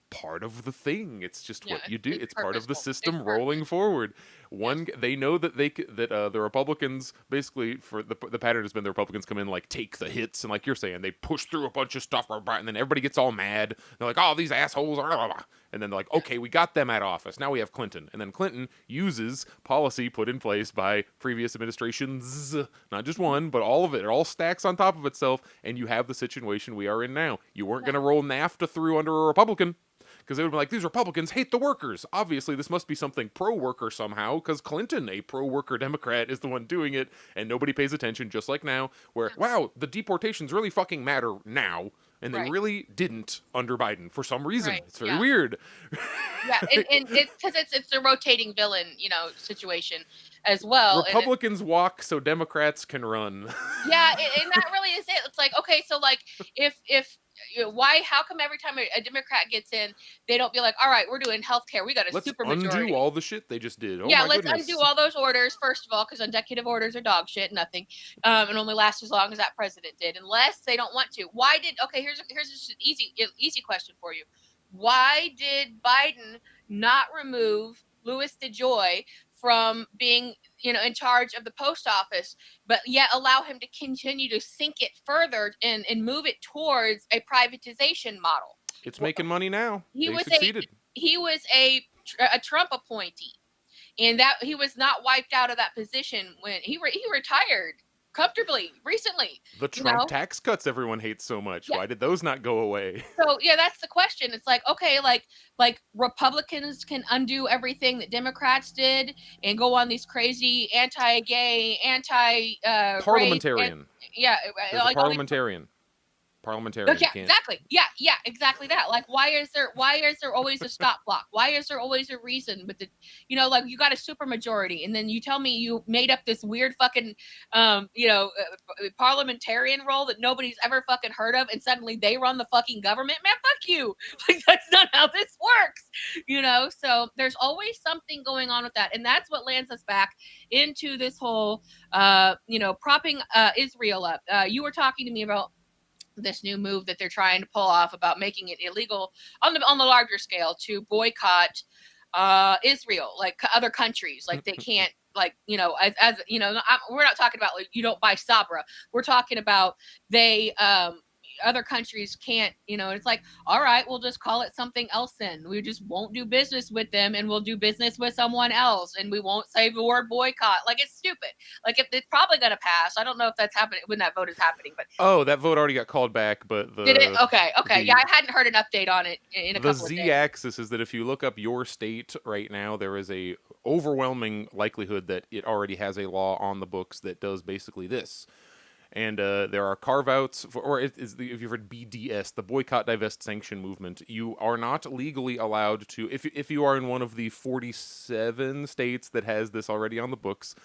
part of the thing. It's just what you do. It's part of the system rolling forward. They know that the Republicans, basically, for the pattern has been the Republicans come in, like, take the hits, and like you're saying, they push through a bunch of stuff, and then everybody gets all mad. They're like, oh, these assholes are blah, blah, blah. And then they're like, okay, we got them at office. Now we have Clinton. And then Clinton uses policy put in place by previous administrations, not just one, but all of it. It all stacks on top of itself, and you have the situation we are in now. You weren't going to roll NAFTA through under a Republican, because they would be like, these Republicans hate the workers. Obviously, this must be something pro-worker somehow, because Clinton, a pro-worker Democrat, is the one doing it, and nobody pays attention, just like now, where, wow, the deportations really fucking matter now. And they Right. really didn't under Biden for some reason. Right, It's very yeah. weird. Yeah, and it's because it's a rotating villain, situation as well. And Republicans walk so Democrats can run. yeah, and that really is it. It's like, okay, so like if why how come every time a Democrat gets in, they don't be like, all right, we're doing healthcare, we got a Let's super undo majority. all the shit they just did. Oh Yeah, my let's goodness. undo all those orders first of all, because executive orders are dog shit, nothing, and only last as long as that president did, unless they don't want to. Why did? Okay, here's just an easy question for you. Why did Biden not remove Louis DeJoy from being, in charge of the post office, but yet allow him to continue to sink it further and move it towards a privatization model? It's making money now. He They was succeeded. a Trump appointee, and that he was not wiped out of that position when he retired comfortably recently. The you Trump know? tax cuts everyone hates so much. Yeah. Why did those not go away? So yeah, that's the question. It's like, okay, like Republicans can undo everything that Democrats did and go on these crazy anti-gay, Parliamentarian. yeah, There's a like all these. parliamentarian. Parliamentarian. Yeah, You can't. exactly. Yeah, exactly that. Like, why is there always a stop block? Why is there always a reason? But like you got a super majority, and then you tell me you made up this weird fucking, parliamentarian role that nobody's ever fucking heard of, and suddenly they run the fucking government. Man, fuck you. Like that's not how this works. So there's always something going on with that, and that's what lands us back into this whole, propping Israel up. You were talking to me about this new move that they're trying to pull off about making it illegal on the larger scale to boycott Israel, like other countries, like they can't, like, we're not talking about like you don't buy Sabra. We're talking about they other countries can't, it's like, all right, we'll just call it something else then. We just won't do business with them, and we'll do business with someone else, and we won't say the word boycott. Like, it's stupid. Like, if it's probably going to pass. I don't know if that's happening when that vote is happening, but That vote already got called back, but did it? Okay. Yeah, I hadn't heard an update on it in a couple of days. The Z-axis is that if you look up your state right now, there is a overwhelming likelihood that it already has a law on the books that does basically this. And there are carve-outs, if you've heard BDS, the Boycott, Divest, Sanction Movement, you are not legally allowed to, if you are in one of the 47 states that has this already on the books,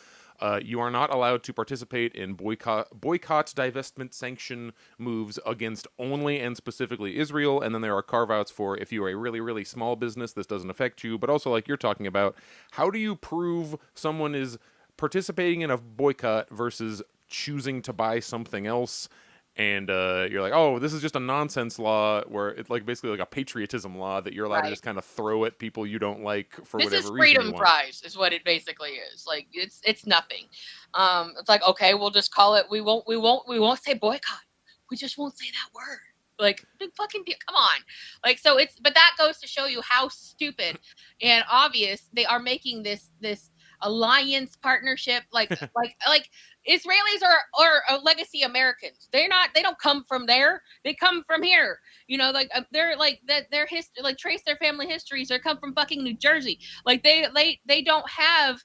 you are not allowed to participate in boycott, divestment, sanction moves against only and specifically Israel. And then there are carve-outs for if you are a really, really small business, this doesn't affect you. But also, like you're talking about, how do you prove someone is participating in a boycott versus choosing to buy something else? And you're like, oh, this is just a nonsense law where it's like basically like a patriotism law that you're allowed to just kind of throw at people you don't like for whatever reason. This is freedom prize, is what it basically is. Like it's nothing. It's like, okay, we'll just call it. We won't say boycott. We just won't say that word. Like, big fucking deal. Come on. Like, so but that goes to show you how stupid and obvious they are making this alliance partnership. Like Israelis are legacy Americans. They don't come from there. They come from here. They're like that. Their history, like trace their family histories. They come from fucking New Jersey. Like they don't have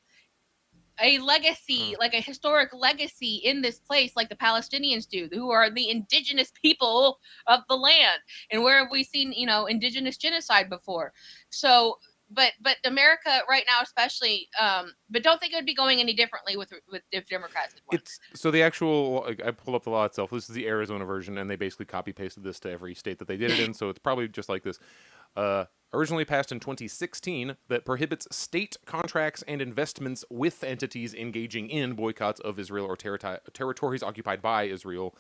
a legacy, like a historic legacy in this place, like the Palestinians do, who are the indigenous people of the land. And where have we seen, indigenous genocide before? So. But America right now, especially, but don't think it would be going any differently with if Democrats did one. So the actual, I pulled up the law itself. This is the Arizona version, and they basically copy pasted this to every state that they did it in. So it's probably just like this. Originally passed in 2016, that prohibits state contracts and investments with entities engaging in boycotts of Israel or territories occupied by Israel.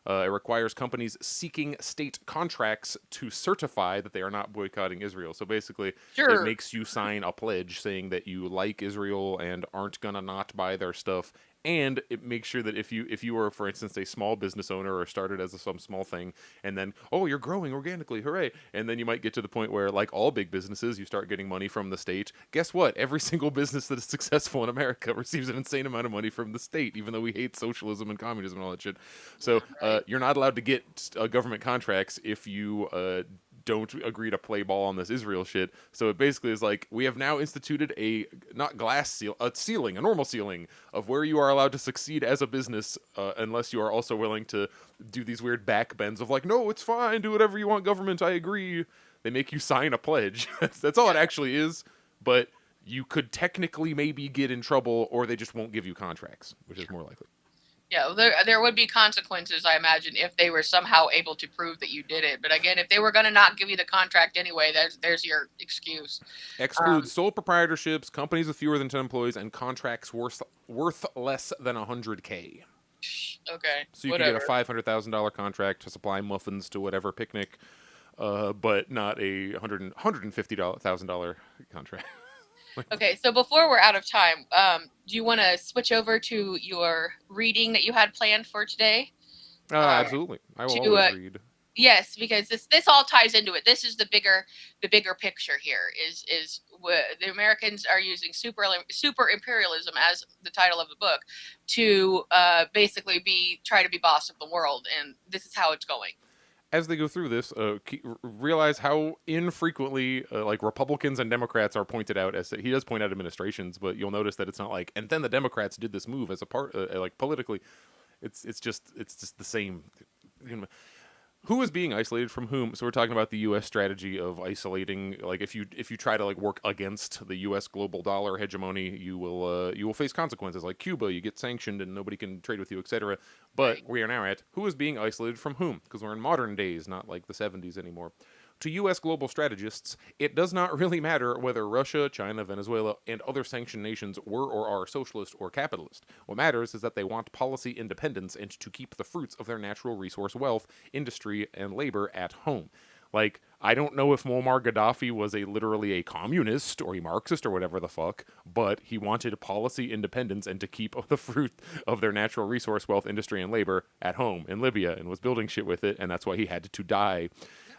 It requires companies seeking state contracts to certify that they are not boycotting Israel. So basically, It makes you sign a pledge saying that you like Israel and aren't gonna not buy their stuff. And it makes sure that if you were, for instance, a small business owner or started as some small thing, and then, oh, you're growing organically, hooray! And then you might get to the point where, like all big businesses, you start getting money from the state. Guess what? Every single business that is successful in America receives an insane amount of money from the state, even though we hate socialism and communism and all that shit. So you're not allowed to get government contracts if you don't agree to play ball on this Israel shit. So it basically is like, we have now instituted a ceiling, a normal ceiling of where you are allowed to succeed as a business, unless you are also willing to do these weird backbends of like, no, it's fine, do whatever you want, government, I agree. They make you sign a pledge. That's all it actually is. But you could technically maybe get in trouble, or they just won't give you contracts, which is more likely. Yeah, there would be consequences, I imagine, if they were somehow able to prove that you did it. But again, if they were going to not give you the contract anyway, there's your excuse. Excludes sole proprietorships, companies with fewer than 10 employees, and contracts worth less than $100K. Okay. So you can get a $500,000 contract to supply muffins to whatever picnic, but not a $150,000 contract. Okay, so before we're out of time, do you want to switch over to your reading that you had planned for today? Absolutely, I will always read. Yes, because this all ties into it. This is the bigger picture here. Is the Americans are using super imperialism, as the title of the book, to basically try to be boss of the world, and this is how it's going. As they go through this, realize how infrequently like Republicans and Democrats are pointed out. As he does point out administrations, but you'll notice that it's not like, and then the Democrats did this move as a part, like politically. It's just the same. Who is being isolated from whom? So we're talking about the U.S. strategy of isolating. Like if you try to like work against the U.S. global dollar hegemony, you will face consequences. Like Cuba, you get sanctioned and nobody can trade with you, etc. But we are now at who is being isolated from whom? Because we're in modern days, not like the 70s anymore. To U.S. global strategists, it does not really matter whether Russia, China, Venezuela, and other sanctioned nations were or are socialist or capitalist. What matters is that they want policy independence and to keep the fruits of their natural resource wealth, industry, and labor at home. Like, I don't know if Muammar Gaddafi was literally a communist or a Marxist or whatever the fuck, but he wanted policy independence and to keep the fruit of their natural resource wealth, industry, and labor at home in Libya and was building shit with it, and that's why he had to die.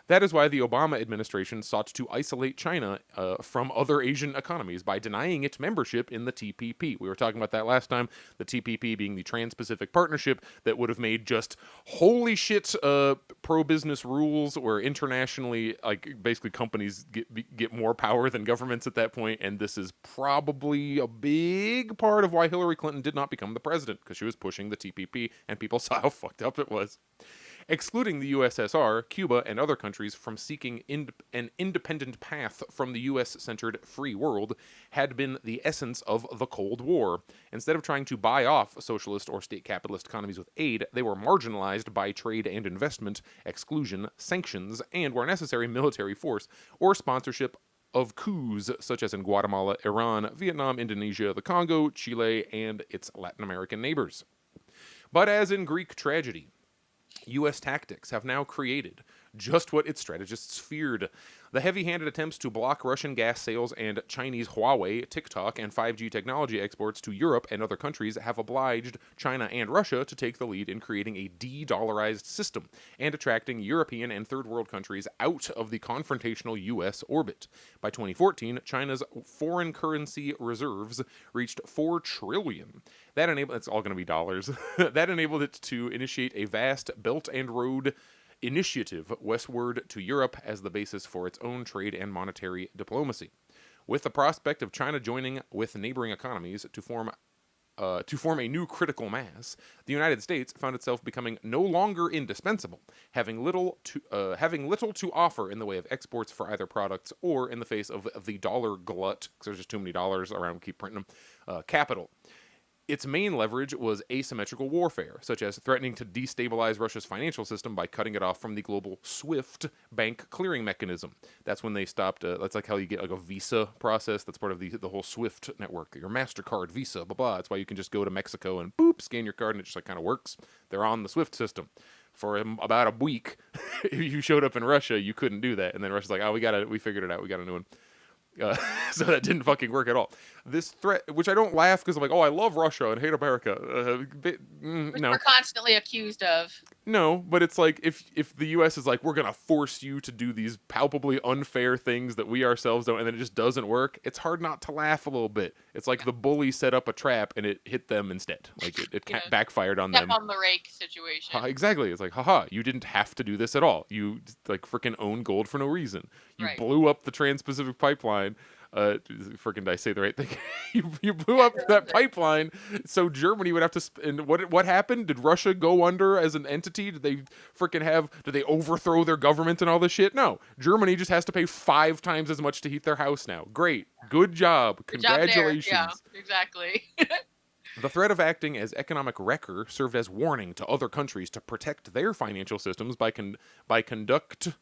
That is why the Obama administration sought to isolate China from other Asian economies by denying its membership in the TPP. We were talking about that last time, the TPP being the Trans-Pacific Partnership that would have made just holy shit pro-business rules where internationally, like, basically companies get more power than governments at that point, and this is probably a big part of why Hillary Clinton did not become the president, because she was pushing the TPP, and people saw how fucked up it was. Excluding the USSR, Cuba, and other countries from seeking an independent path from the US-centered free world had been the essence of the Cold War. Instead of trying to buy off socialist or state capitalist economies with aid, they were marginalized by trade and investment, exclusion, sanctions, and, where necessary, military force, or sponsorship of coups, such as in Guatemala, Iran, Vietnam, Indonesia, the Congo, Chile, and its Latin American neighbors. But as in Greek tragedy, U.S. tactics have now created just what its strategists feared. The heavy-handed attempts to block Russian gas sales and Chinese Huawei, TikTok, and 5G technology exports to Europe and other countries have obliged China and Russia to take the lead in creating a de-dollarized system and attracting European and third world countries out of the confrontational U.S. orbit. By 2014, China's foreign currency reserves reached $4 trillion. It's all going to be dollars. That enabled it to initiate a vast Belt and Road initiative westward to Europe as the basis for its own trade and monetary diplomacy. With the prospect of China joining with neighboring economies to form a new critical mass, the United States found itself becoming no longer indispensable, having little to offer in the way of exports for either products or, in the face of the dollar glut, because there's just too many dollars around, keep printing them, capital. Its main leverage was asymmetrical warfare, such as threatening to destabilize Russia's financial system by cutting it off from the global SWIFT bank clearing mechanism. That's when they stopped. That's like how you get like a Visa process. That's part of the whole SWIFT network. Your MasterCard, Visa, blah blah. That's why you can just go to Mexico and boop, scan your card, and it just like kind of works. They're on the SWIFT system. For about a week, if you showed up in Russia, you couldn't do that, and then Russia's like, "Oh, we figured it out. We got a new one." So that didn't fucking work at all. This threat, which I don't laugh because I'm like, oh, I love Russia and hate America. Which No. we're constantly accused of. No, but it's like if the U.S. is like, we're gonna force you to do these palpably unfair things that we ourselves don't, and then it just doesn't work, it's hard not to laugh a little bit. It's like the bully set up a trap and it hit them instead. Like it backfired on them. Step on the rake situation. Exactly. It's like, haha, you didn't have to do this at all. You like freaking own gold for no reason. You Right. blew up the Trans-Pacific Pipeline. Freaking did I say the right thing? you blew up that pipeline, so Germany would have to. And what happened? Did Russia go under as an entity? Did they Did they overthrow their government and all this shit? No. Germany just has to pay 5 times as much to heat their house now. Great, good job, congratulations. Yeah, exactly. The threat of acting as economic wrecker served as warning to other countries to protect their financial systems by conducting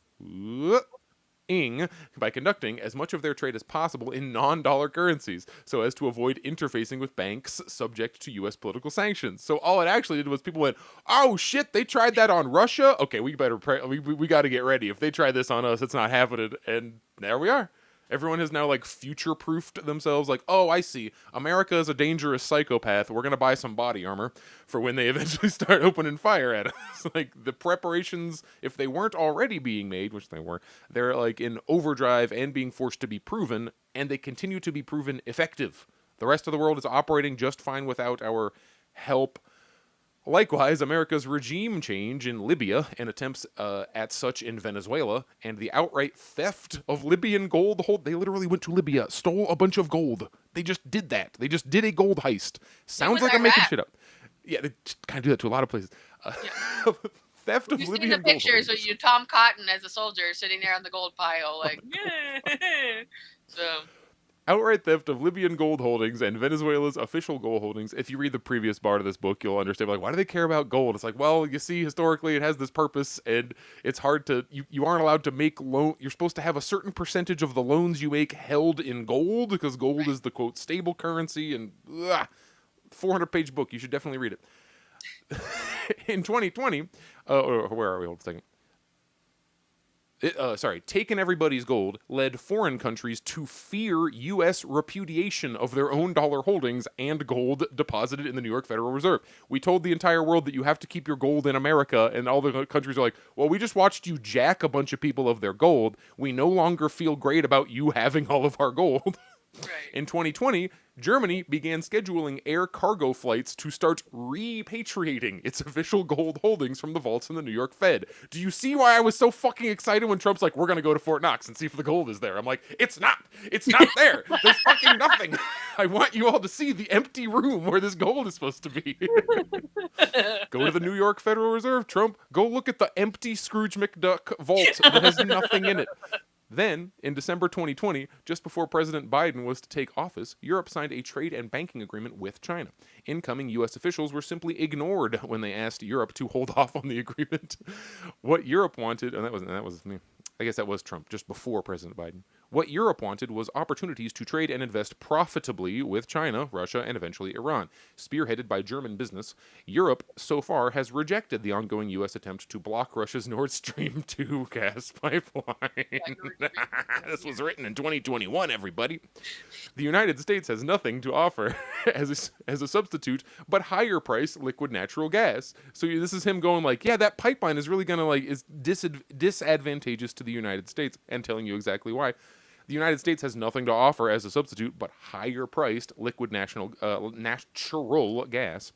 as much of their trade as possible in non-dollar currencies, so as to avoid interfacing with banks subject to U.S. political sanctions. So all it actually did was people went, oh shit, they tried that on Russia? Okay, we better we got to get ready. If they try this on us, it's not happening. And there we are. Everyone has now like future-proofed themselves. Like, oh, I see. America is a dangerous psychopath. We're gonna buy some body armor for when they eventually start opening fire at us. Like the preparations, if they weren't already being made, which they were, they're like in overdrive and being forced to be proven, and they continue to be proven effective. The rest of the world is operating just fine without our help. Likewise, America's regime change in Libya and attempts at such in Venezuela, and the outright theft of Libyan gold. They literally went to Libya, stole a bunch of gold. They just did that. They just did a gold heist. Sounds like I'm making shit up. Yeah, they kind of do that to a lot of places. Theft of You've Libyan seen the gold. pictures of you, Tom Cotton as a soldier sitting there on the gold pile, like, so. Outright theft of Libyan gold holdings and Venezuela's official gold holdings. If you read the previous part of this book, you'll understand, like, why do they care about gold? It's like, well, you see, historically, it has this purpose, and it's hard to, you aren't allowed to make loan. You're supposed to have a certain percentage of the loans you make held in gold, because gold is the, quote, stable currency, and 400-page book. You should definitely read it. In 2020, or where are we? Hold a second. Taking everybody's gold led foreign countries to fear U.S. repudiation of their own dollar holdings and gold deposited in the New York Federal Reserve. We told the entire world that you have to keep your gold in America, and all the countries are like, well, we just watched you jack a bunch of people of their gold. We no longer feel great about you having all of our gold. Right. In 2020, Germany began scheduling air cargo flights to start repatriating its official gold holdings from the vaults in the New York Fed. Do you see why I was so fucking excited when Trump's like, we're going to go to Fort Knox and see if the gold is there? I'm like, it's not there. There's fucking nothing. I want you all to see the empty room where this gold is supposed to be. Go to the New York Federal Reserve, Trump. Go look at the empty Scrooge McDuck vault that has nothing in it. Then, in December 2020, just before President Biden was to take office, Europe signed a trade and banking agreement with China. Incoming U.S. officials were simply ignored when they asked Europe to hold off on the agreement. What Europe wanted, and that was me. I guess that was Trump, just before President Biden. What Europe wanted was opportunities to trade and invest profitably with China, Russia, and eventually Iran. Spearheaded by German business, Europe so far has rejected the ongoing U.S. attempt to block Russia's Nord Stream 2 gas pipeline. This was written in 2021, everybody. The United States has nothing to offer as a substitute but higher price liquid natural gas. So this is him going like, yeah, that pipeline is really going to is disadvantageous to the United States, and telling you exactly why. The United States has nothing to offer as a substitute but higher priced liquid natural gas,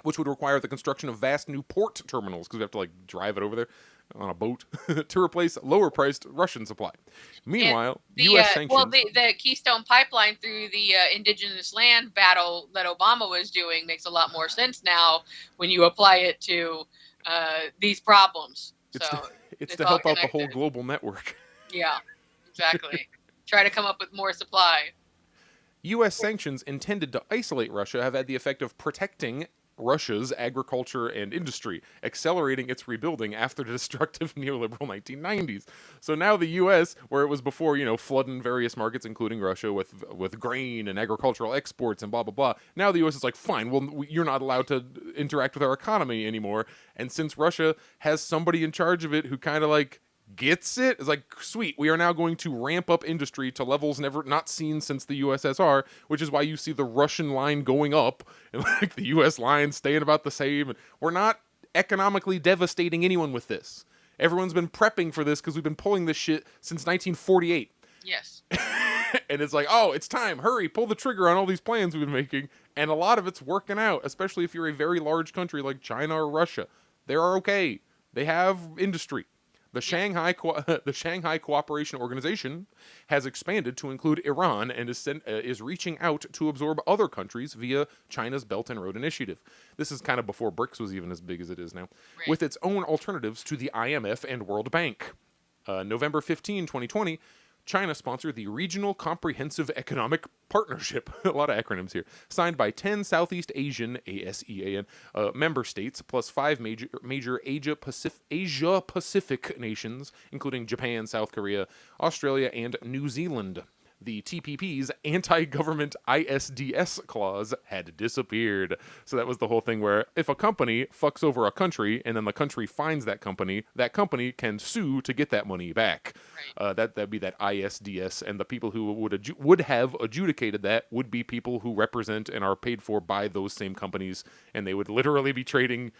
which would require the construction of vast new port terminals, because we have to drive it over there on a boat to replace lower priced Russian supply. Meanwhile, U.S. sanctions. Well, the Keystone Pipeline through the indigenous land battle that Obama was doing makes a lot more sense now when you apply it to these problems. It's to help out the whole global network. Yeah, exactly. Try to come up with more supply. U.S. sanctions intended to isolate Russia have had the effect of protecting Russia's agriculture and industry, accelerating its rebuilding after the destructive neoliberal 1990s. So now the U.S., where it was before, flooding various markets, including Russia, with grain and agricultural exports and blah, blah, blah, now the U.S. is like, fine, well, you're not allowed to interact with our economy anymore. And since Russia has somebody in charge of it who kind of gets it. It's like, sweet, we are now going to ramp up industry to levels never not seen since the USSR, which is why you see the Russian line going up and like the US line staying about the same. And we're not economically devastating anyone with this. Everyone's been prepping for this because we've been pulling this shit since 1948. Yes. And it's like, oh, it's time. Hurry, pull the trigger on all these plans we've been making. And a lot of it's working out, especially if you're a very large country like China or Russia. They're okay. They have industry. The Shanghai Cooperation Organization has expanded to include Iran and is reaching out to absorb other countries via China's Belt and Road Initiative. This is kind of before BRICS was even as big as it is now, Right. with its own alternatives to the IMF and World Bank. November 15, 2020, China sponsored the Regional Comprehensive Economic Partnership, a lot of acronyms here, signed by 10 Southeast Asian, ASEAN, member states, plus 5 major Asia-Pacific nations, including Japan, South Korea, Australia, and New Zealand. The TPP's anti-government ISDS clause had disappeared. So that was the whole thing where if a company fucks over a country and then the country finds that company can sue to get that money back. Right. That'd be that ISDS, and the people who would have adjudicated that would be people who represent and are paid for by those same companies, and they would literally be trading.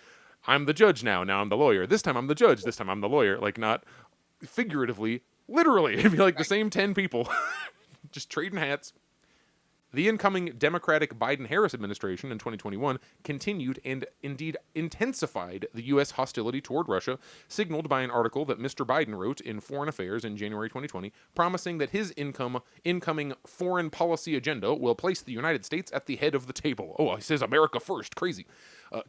I'm the judge now I'm the lawyer. This time I'm the judge. This time I'm the lawyer. Like, not figuratively, literally. It'd be like the same 10 people. Just trading hats. The incoming Democratic Biden-Harris administration in 2021 continued and indeed intensified the U.S. hostility toward Russia, signaled by an article that Mr. Biden wrote in Foreign Affairs in January 2020, promising that his incoming foreign policy agenda will place the United States at the head of the table. Oh, he says America first. Crazy.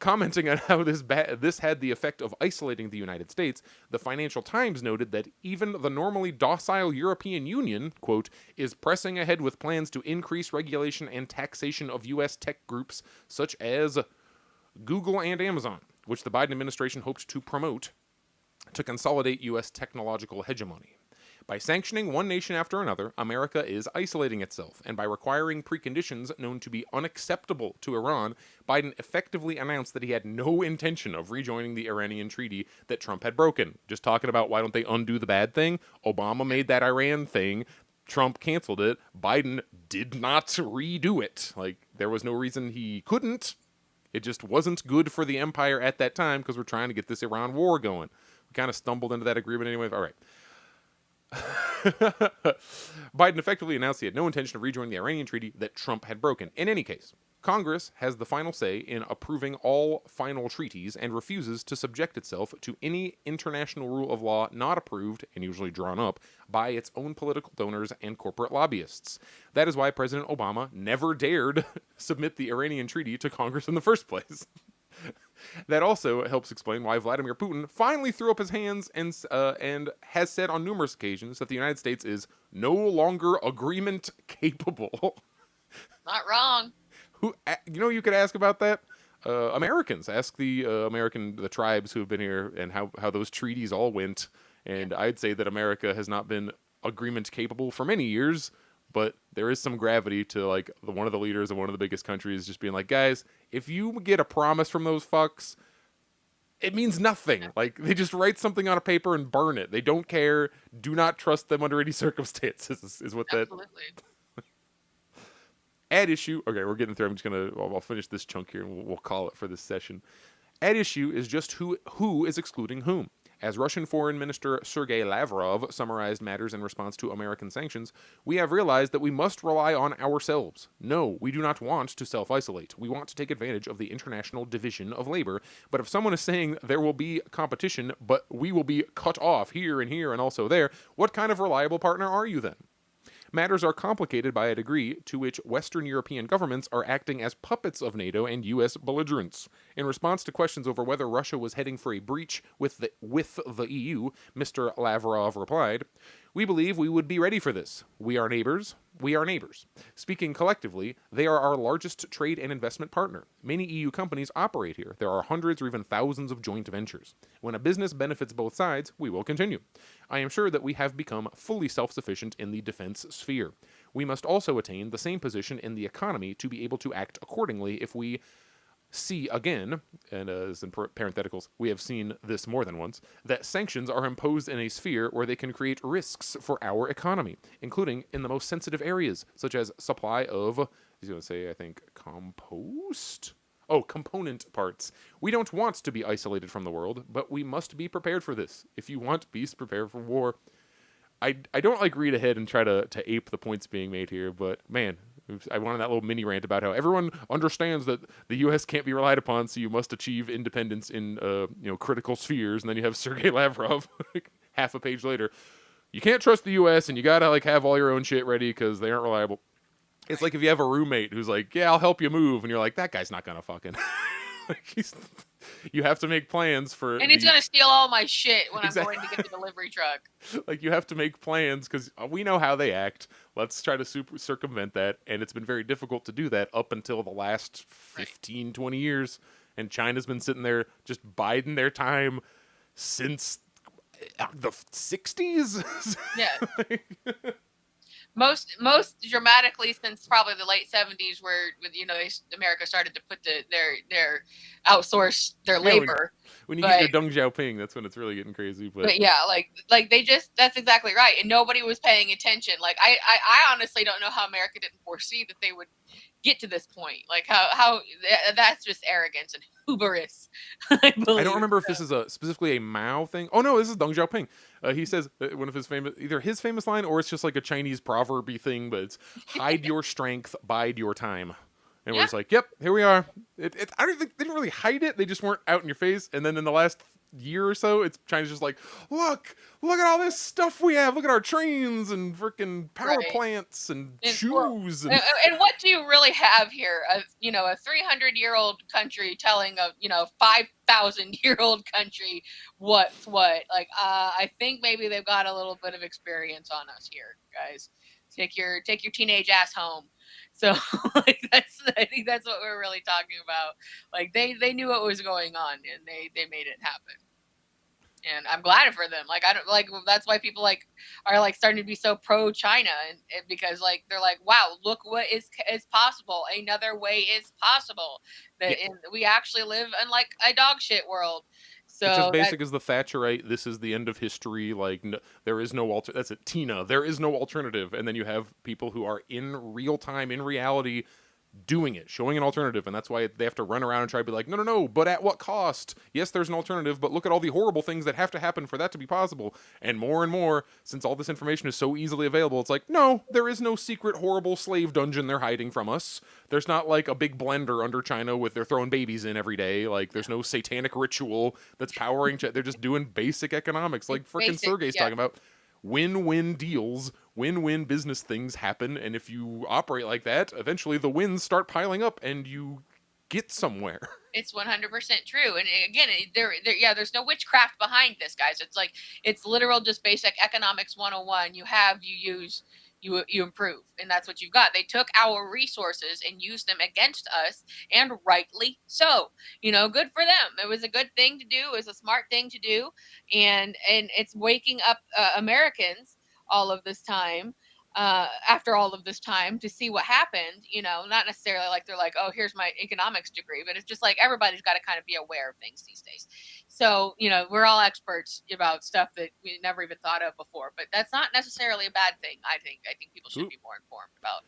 Commenting on how this had the effect of isolating the United States, the Financial Times noted that even the normally docile European Union, quote, is pressing ahead with plans to increase regulation and taxation of U.S. tech groups such as Google and Amazon, which the Biden administration hoped to promote to consolidate U.S. technological hegemony. By sanctioning one nation after another, America is isolating itself, and by requiring preconditions known to be unacceptable to Iran, Biden effectively announced that he had no intention of rejoining the Iranian treaty that Trump had broken. Just talking about why don't they undo the bad thing? Obama made that Iran thing. Trump canceled it. Biden did not redo it. Like, there was no reason he couldn't. It just wasn't good for the empire at that time because we're trying to get this Iran war going. We kind of stumbled into that agreement anyway. All right. Biden effectively announced he had no intention of rejoining the Iranian treaty that Trump had broken. In any case, Congress has the final say in approving all final treaties and refuses to subject itself to any international rule of law not approved, and usually drawn up, by its own political donors and corporate lobbyists. That is why President Obama never dared submit the Iranian treaty to Congress in the first place. That also helps explain why Vladimir Putin finally threw up his hands and has said on numerous occasions that the United States is no longer agreement capable. Not wrong. You could ask about that? Americans. Ask the tribes who have been here and how those treaties all went. And I'd say that America has not been agreement capable for many years. But there is some gravity to, like, one of the leaders of one of the biggest countries just being like, guys, if you get a promise from those fucks, it means nothing. Like, they just write something on a paper and burn it. They don't care. Do not trust them under any circumstances is what Absolutely. that... At issue... Okay, we're getting through. I'll finish this chunk here and we'll call it for this session. At issue is just who is excluding whom. As Russian Foreign Minister Sergei Lavrov summarized matters in response to American sanctions, we have realized that we must rely on ourselves. No, we do not want to self-isolate. We want to take advantage of the international division of labor. But if someone is saying there will be competition, but we will be cut off here and also there, what kind of reliable partner are you then? Matters are complicated by a degree to which Western European governments are acting as puppets of NATO and U.S. belligerents. In response to questions over whether Russia was heading for a breach with the EU, Mr. Lavrov replied, "We believe we would be ready for this. We are neighbors. We are neighbors. Speaking collectively, they are our largest trade and investment partner. Many EU companies operate here. There are hundreds or even thousands of joint ventures. When a business benefits both sides, we will continue. I am sure that we have become fully self-sufficient in the defense sphere. We must also attain the same position in the economy to be able to act accordingly if we See again, and as in parentheticals, we have seen this more than once, that sanctions are imposed in a sphere where they can create risks for our economy, including in the most sensitive areas, such as supply of, he's going to say, I think, compost? Oh, component parts. We don't want to be isolated from the world, but we must be prepared for this. If you want peace, prepare for war. I don't like read ahead and try to ape the points being made here, but man, I wanted that little mini rant about how everyone understands that the U.S. can't be relied upon, so you must achieve independence in critical spheres. And then you have Sergei Lavrov, half a page later, you can't trust the U.S. and you gotta have all your own shit ready because they aren't reliable. It's like if you have a roommate who's like, yeah, I'll help you move, and you're like, that guy's not gonna fucking. You have to make plans for. And he's gonna steal all my shit when Exactly. I'm going to get the delivery truck. You have to make plans because we know how they act. Let's try to circumvent that, and it's been very difficult to do that up until the last 15, 20 years. And China's been sitting there just biding their time since the 60s. Yeah. Most dramatically since probably the late 70s, where America started to put their outsource their labor. When you get your Deng Xiaoping, that's when it's really getting crazy. But yeah, like they just, that's exactly right, and nobody was paying attention. Like I honestly don't know how America didn't foresee that they would get to this point. Like how that's just arrogance and hubris. I don't remember if this is specifically a Mao thing. Oh no, this is Deng Xiaoping. He says one of his either his famous line or it's just like a Chinese proverby thing, but it's hide your strength, bide your time. And we're just like, yep, here we are. I don't think they didn't really hide it. They just weren't out in your face. And then in the last year or so, China's just like, look at all this stuff we have. Look at our trains and freaking power plants and shoes. And what do you really have here? A 300-year-old country telling a 5,000-year-old country what's what. Like, I think maybe they've got a little bit of experience on us here, guys. Take your teenage ass home. So I think that's what we're really talking about. Like they knew what was going on and they made it happen. And I'm glad for them. Like that's why people are starting to be so pro China and because they're like, wow, look what is possible. Another way is possible. We actually live in a dog shit world. So it's as basic as the Thatcherite. This is the end of history. There is no that's it. Tina. There is no alternative. And then you have people who are in real time, in reality, doing it, showing an alternative, and that's why they have to run around and try to be like, no, but at what cost? Yes, there's an alternative, but look at all the horrible things that have to happen for that to be possible. And more, since all this information is so easily available, it's like, no, there is no secret horrible slave dungeon they're hiding from us. There's not a big blender under China with they're throwing babies in every day. There's no satanic ritual that's powering. They're just doing basic economics, like freaking Sergei's talking about. Win-win deals, win-win business things happen, and if you operate like that, eventually the wins start piling up and you get somewhere. It's 100% true. And again, there's no witchcraft behind this, guys. It's literal just basic economics 101. You use, you improve, and that's what you've got. They took our resources and used them against us, and rightly so. Good for them. It was a good thing to do. It was a smart thing to do, and it's waking up Americans all of this time. After all of this time to see what happened, not necessarily they're like, oh, here's my economics degree, but it's just everybody's got to kind of be aware of things these days. So, we're all experts about stuff that we never even thought of before, but that's not necessarily a bad thing. I think people should be more informed about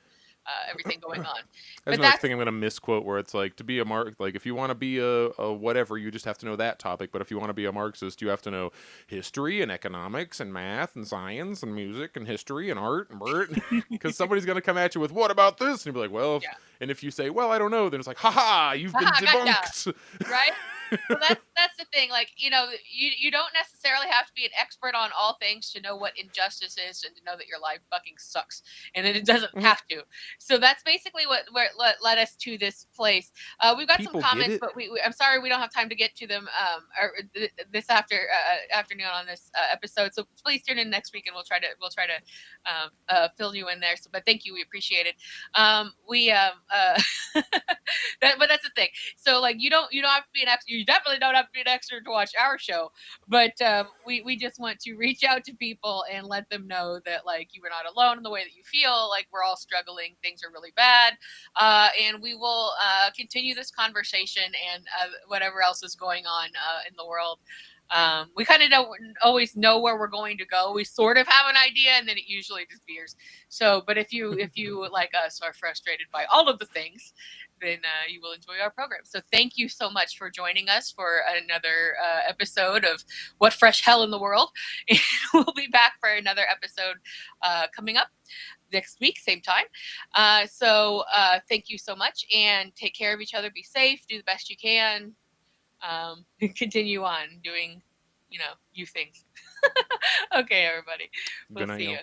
everything going on. That's another thing I'm going to misquote where it's to be a if you want to be a whatever, you just have to know that topic. But if you want to be a Marxist, you have to know history and economics and math and science and music and history and art and because somebody's going to come at you with, what about this? And you'll be like, well, and if you say, well, I don't know, then it's like, haha, you've been debunked. Gotcha. Right? Well, that's the thing. You don't necessarily have to be an expert on all things to know what injustice is and to know that your life fucking sucks, and that it doesn't have to. So that's basically what led us to this place. We've got some comments, but I'm sorry we don't have time to get to them this afternoon on this episode. So please tune in next week, and we'll try to fill you in there. So, but thank you, we appreciate it. But that's the thing. So you don't have to be an expert. you definitely don't have to be an extra to watch our show. But we just want to reach out to people and let them know that like you are not alone in the way that you feel. Like we're all struggling. Things are really bad. And we will continue this conversation and whatever else is going on in the world. We kind of don't always know where we're going to go. We sort of have an idea, and then it usually just veers. So, but if you like us are frustrated by all of the things, then you will enjoy our program. So thank you so much for joining us for another episode of What Fresh Hell in the World. And we'll be back for another episode coming up next week, same time. So thank you so much, and take care of each other. Be safe. Do the best you can. Continue on doing, you things. Okay, everybody. We'll see you.